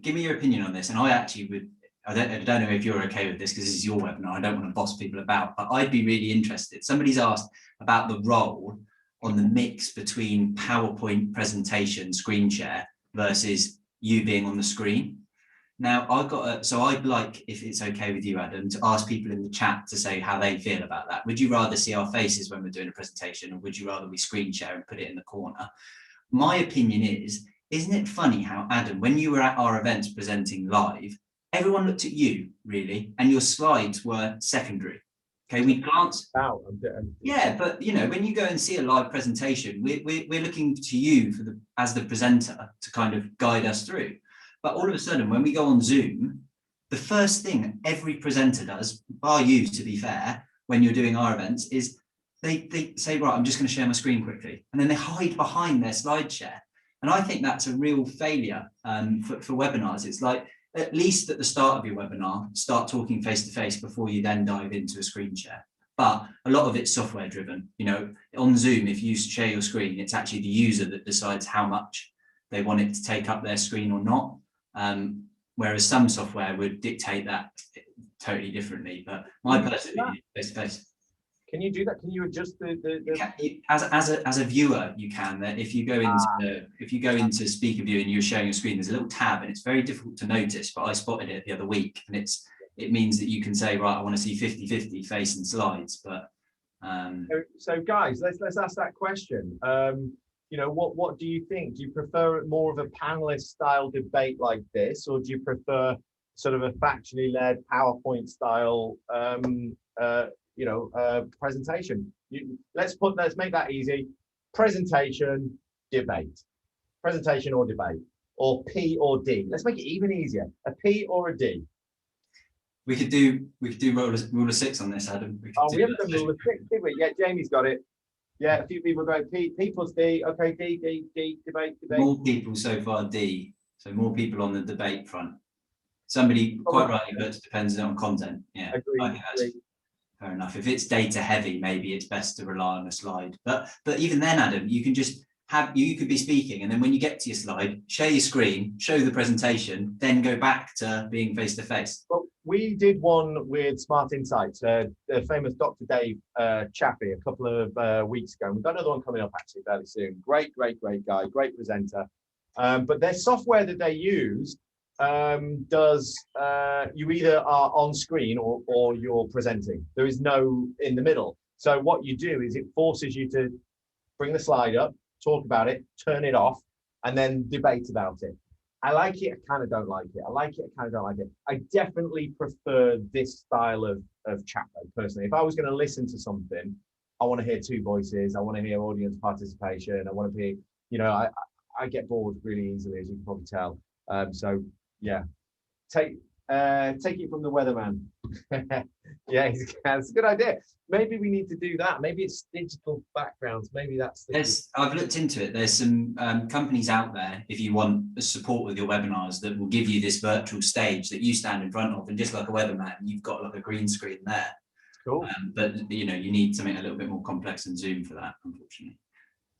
give me your opinion on this, and I actually would. I don't know if you're okay with this because this is your webinar. I don't want to boss people about, but I'd be really interested. Somebody's asked about the role on the mix between PowerPoint presentation, screen share versus you being on the screen. Now I'd like, if it's okay with you, Adam, to ask people in the chat to say how they feel about that. Would you rather see our faces when we're doing a presentation, or would you rather we screen share and put it in the corner? My opinion is, isn't it funny how, Adam, when you were at our events presenting live, everyone looked at you really, and your slides were secondary. Okay, we glanced out. Yeah, but you know, when you go and see a live presentation, we're looking to you as the presenter to kind of guide us through. But all of a sudden, when we go on Zoom, the first thing every presenter does, bar you to be fair, when you're doing our events, is they say, right, I'm just going to share my screen quickly, and then they hide behind their slide share. And I think that's a real failure for webinars. It's like, at least at the start of your webinar, start talking face to face before you then dive into a screen share. But a lot of it's software driven. You know, on Zoom, if you share your screen, it's actually the user that decides how much they want it to take up their screen or not. Whereas some software would dictate that totally differently. But my personal opinion, face to face. Can you do that? Can you adjust as a viewer, you can. That if you go into speaker view and you're sharing your screen, there's a little tab, and it's very difficult to notice. But I spotted it the other week, and it means that you can say, right, I want to see 50-50 face and slides. But so guys, let's ask that question. You know, what do you think? Do you prefer more of a panelist style debate like this, or do you prefer sort of a factually led PowerPoint style presentation? Let's make that easy. Presentation, debate. Presentation or debate, or P or D. Let's make it even easier. A P or a D. We could do rule of 6 on this, Adam. We haven't done rule of 6, did we? Yeah, Jamie's got it. Yeah, a few people go P plus D. Okay, D, debate. More people so far, D. So more people on the debate front. Somebody quite rightly puts depends on content. Yeah, agree. Fair enough. If it's data heavy, maybe it's best to rely on a slide. But even then, Adam, you can just you could be speaking, and then when you get to your slide, share your screen, show the presentation, then go back to being face to face. Well, we did one with Smart Insights, the famous Dr. Dave Chaffee, a couple of weeks ago. And we've got another one coming up actually fairly soon. Great guy, great presenter. But their software that they use does you either are on screen or you're presenting. There is no in the middle. So what you do is it forces you to bring the slide up, talk about it, turn it off, and then debate about it. I like it, I kind of don't like it. I like it, I kind of don't like it. I definitely prefer this style of chat though, personally. If I was going to listen to something, I want to hear two voices. I want to hear audience participation. I want to hear, you know, I get bored really easily, as you can probably tell. So yeah, take it from the weatherman. Yeah, it's a good idea. Maybe we need to do that. Maybe it's digital backgrounds. Maybe that's I've looked into it. There's some companies out there, if you want support with your webinars, that will give you this virtual stage that you stand in front of, and just like a weatherman, you've got like a green screen there. Cool. But you know, you need something a little bit more complex than Zoom for that, unfortunately.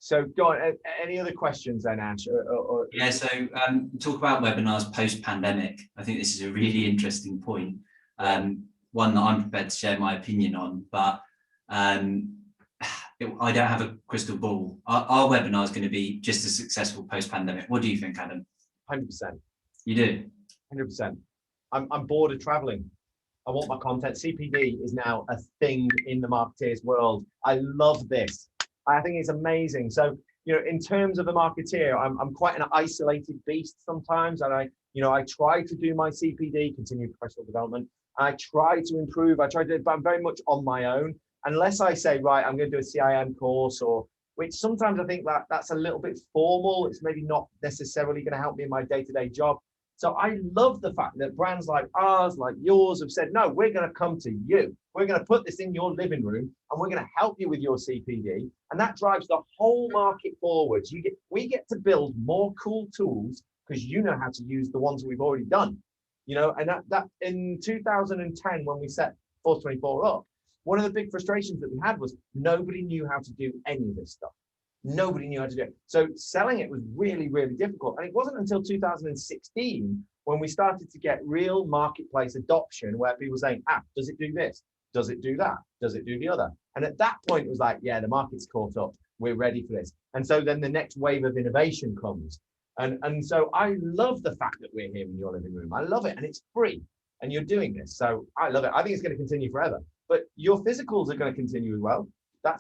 So go on, any other questions then, Ash? Yeah, so talk about webinars post-pandemic. I think this is a really interesting point. One that I'm prepared to share my opinion on, but I don't have a crystal ball. Our webinar is going to be just as successful post-pandemic. What do you think, Adam? 100%. You do? 100%. I'm bored of traveling. I want my content. CPD is now a thing in the marketeers world. I love this. I think it's amazing. So, you know, in terms of a marketeer, I'm quite an isolated beast sometimes. And I try to do my CPD, continued professional development. I try to improve. But I'm very much on my own. unless I say, right, I'm going to do a CIM course, or which sometimes I think that that's a little bit formal. It's maybe not necessarily going to help me in my day-to-day job. So I love the fact that brands like ours, like yours, have said, no, we're going to come to you. We're going to put this in your living room and we're going to help you with your CPD. And that drives the whole market forwards. We get to build more cool tools because you know how to use the ones that we've already done. You know, and that in 2010, when we set Force24 up, one of the big frustrations that we had was nobody knew how to do any of this stuff. Nobody knew how to do it. So selling it was really, really difficult. And it wasn't until 2016 when we started to get real marketplace adoption where people were saying, does it do this? Does it do that? Does it do the other? And at that point, it was like, yeah, the market's caught up. We're ready for this. And so then the next wave of innovation comes. And so I love the fact that we're here in your living room. I love it. And it's free. And you're doing this. So I love it. I think it's going to continue forever. But your physicals are going to continue as well. I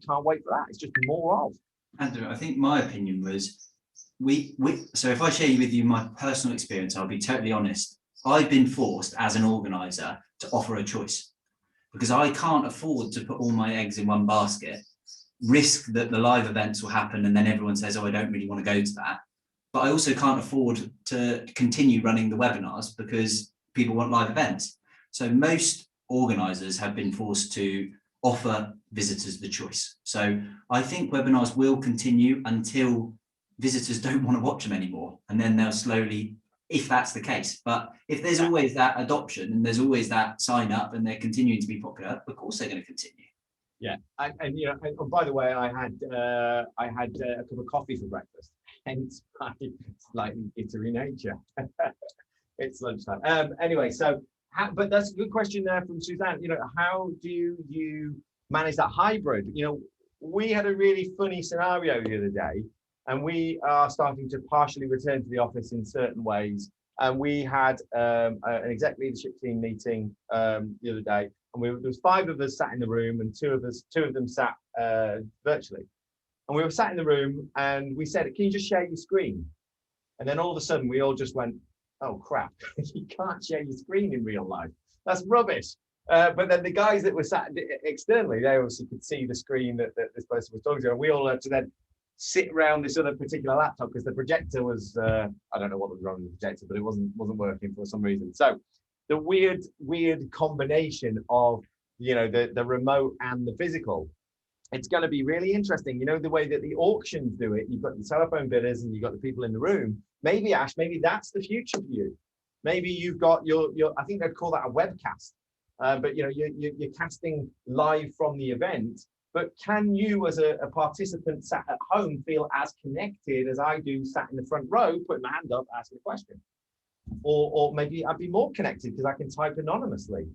can't wait for that. It's just more of. Andrew, I think my opinion was, so if I share with you my personal experience, I'll be totally honest. I've been forced as an organizer to offer a choice because I can't afford to put all my eggs in one basket, risk that the live events will happen and then everyone says, oh, I don't really want to go to that. But I also can't afford to continue running the webinars because people want live events. So most organizers have been forced to offer visitors the choice. So I think webinars will continue until visitors don't want to watch them anymore. And then they'll slowly, if that's the case. But if there's always that adoption and there's always that sign up and they're continuing to be popular, of course they're going to continue. Yeah, and you know, and by the way, I had a cup of coffee for breakfast, hence my slightly jittery nature. It's lunchtime. Anyway, so but that's a good question there from Suzanne. You know, how do you manage that hybrid? You know, we had a really funny scenario the other day, and we are starting to partially return to the office in certain ways. And we had an exec leadership team meeting the other day, and there was 5 of us sat in the room, and two of them sat virtually. And we were sat in the room, and we said, "Can you just share your screen?" And then all of a sudden, we all just went, "Oh crap! You can't share your screen in real life. That's rubbish." But then the guys that were sat externally, they obviously could see the screen that this person was talking to, and we all had to then sit around this other particular laptop because the projector was I don't know what was wrong with the projector, but it wasn't working for some reason. So the weird combination of, you know, the remote and the physical, it's going to be really interesting. You know, the way that the auctions do it, you've got the telephone bidders and you've got the people in the room. Maybe Ash, maybe that's the future for you. Maybe you've got your I think they'd call that a webcast, but you know, you're casting live from the event. But can you, as a participant sat at home, feel as connected as I do sat in the front row, putting my hand up, asking a question? Or maybe I'd be more connected because I can type anonymously.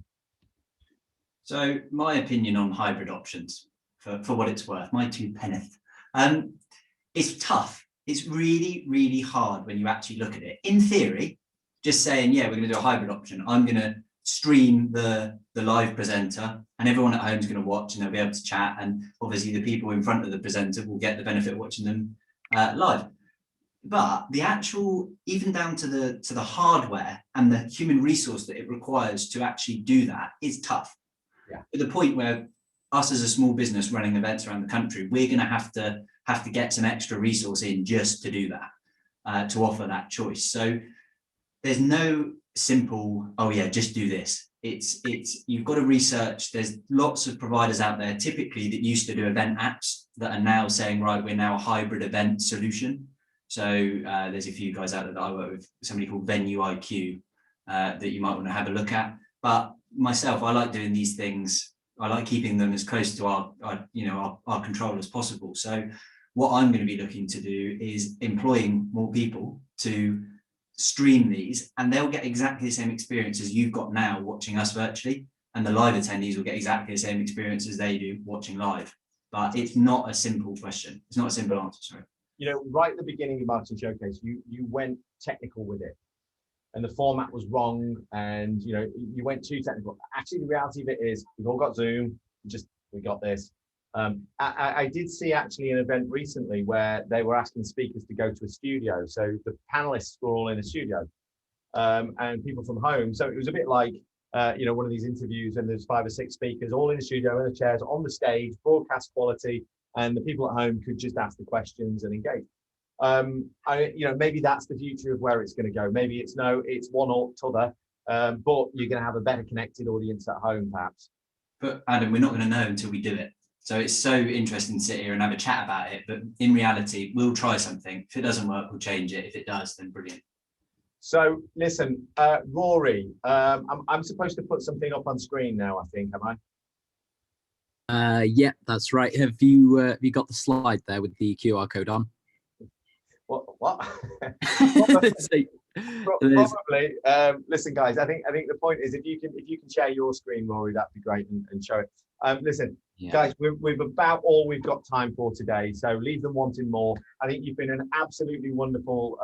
So my opinion on hybrid options, for what it's worth, my 2 penneth, it's tough. It's really, really hard when you actually look at it. In theory, just saying, yeah, we're going to do a hybrid option. I'm going to stream the live presenter and everyone at home is going to watch and they'll be able to chat. And obviously the people in front of the presenter will get the benefit of watching them live. But the actual, even down to the hardware and the human resource that it requires to actually do that is tough. Yeah. To the point where us as a small business running events around the country, we're going to have to get some extra resource in just to do that, to offer that choice. So there's no simple, oh yeah, just do this. It's you've got to research. There's lots of providers out there typically that used to do event apps that are now saying, right, we're now a hybrid event solution. So there's a few guys out there that I work with, somebody called Venue IQ that you might want to have a look at. But myself, I like doing these things. I like keeping them as close to our control as possible. So what I'm going to be looking to do is employing more people to stream these, and they'll get exactly the same experience as you've got now watching us virtually, and the live attendees will get exactly the same experience as they do watching live. But it's not a simple question. It's not a simple answer, sorry. You know, right at the beginning of Marketing Showcase, you went technical with it, and the format was wrong, and you know, you went too technical. Actually, the reality of it is we've all got Zoom, we got this. I did see actually an event recently where they were asking speakers to go to a studio. So the panelists were all in a studio and people from home. So it was a bit like, one of these interviews and there's 5 or 6 speakers all in the studio, in the chairs, on the stage, broadcast quality, and the people at home could just ask the questions and engage. Maybe that's the future of where it's going to go. Maybe it's one or t'other, but you're going to have a better connected audience at home, perhaps. But Adam, we're not going to know until we do it. So it's so interesting to sit here and have a chat about it. But in reality, we'll try something. If it doesn't work, we'll change it. If it does, then brilliant. So listen, Rory, I'm supposed to put something up on screen now, I think, am I? Yeah, that's right. Have you got the slide there with the QR code on? What? Probably. Listen, guys, I think the point is if you can share your screen, Rory, that'd be great, and show it. Listen, guys, we've about all we've got time for today, so leave them wanting more. I think you've been an absolutely wonderful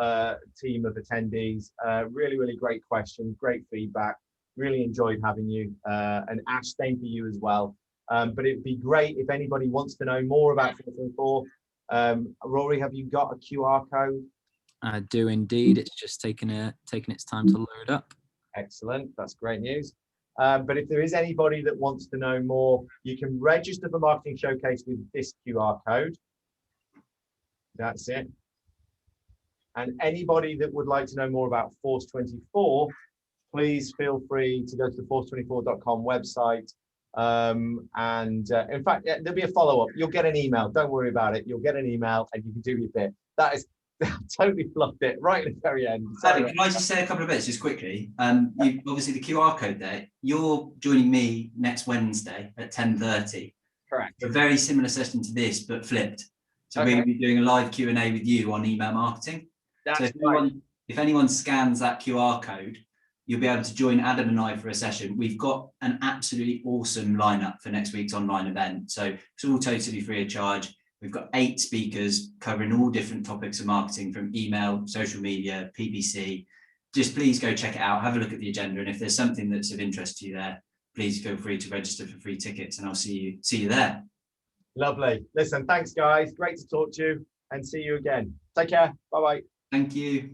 team of attendees. Really great questions, great feedback. Really enjoyed having you, and Ash, same for you as well. But it'd be great if anybody wants to know more about Force24. Rory, have you got a QR code? I do indeed. It's just taking its time to load up. Excellent. That's great news. But if there is anybody that wants to know more, you can register for Marketing Showcase with this QR code. That's it. And anybody that would like to know more about Force24, please feel free to go to the force24.com website. In fact, there'll be a follow-up. You'll get an email. Don't worry about it. You'll get an email and you can do your bit. That is totally fluffed it right at the very end. Adam, can I just say a couple of bits just quickly? You obviously the QR code there. You're joining me next Wednesday at 10:30. Correct. A very similar session to this, but flipped. So Okay. we'll be doing a live Q&A with you on email marketing. That's so if anyone scans that QR code, you'll be able to join Adam and I for a session. We've got an absolutely awesome lineup for next week's online event. So it's all totally free of charge. We've got 8 speakers covering all different topics of marketing, from email, social media, PPC. Just please go check it out, have a look at the agenda. And if there's something that's of interest to you there, please feel free to register for free tickets and I'll see you there. Lovely. Listen, thanks guys. Great to talk to you and see you again. Take care. Bye-bye. Thank you.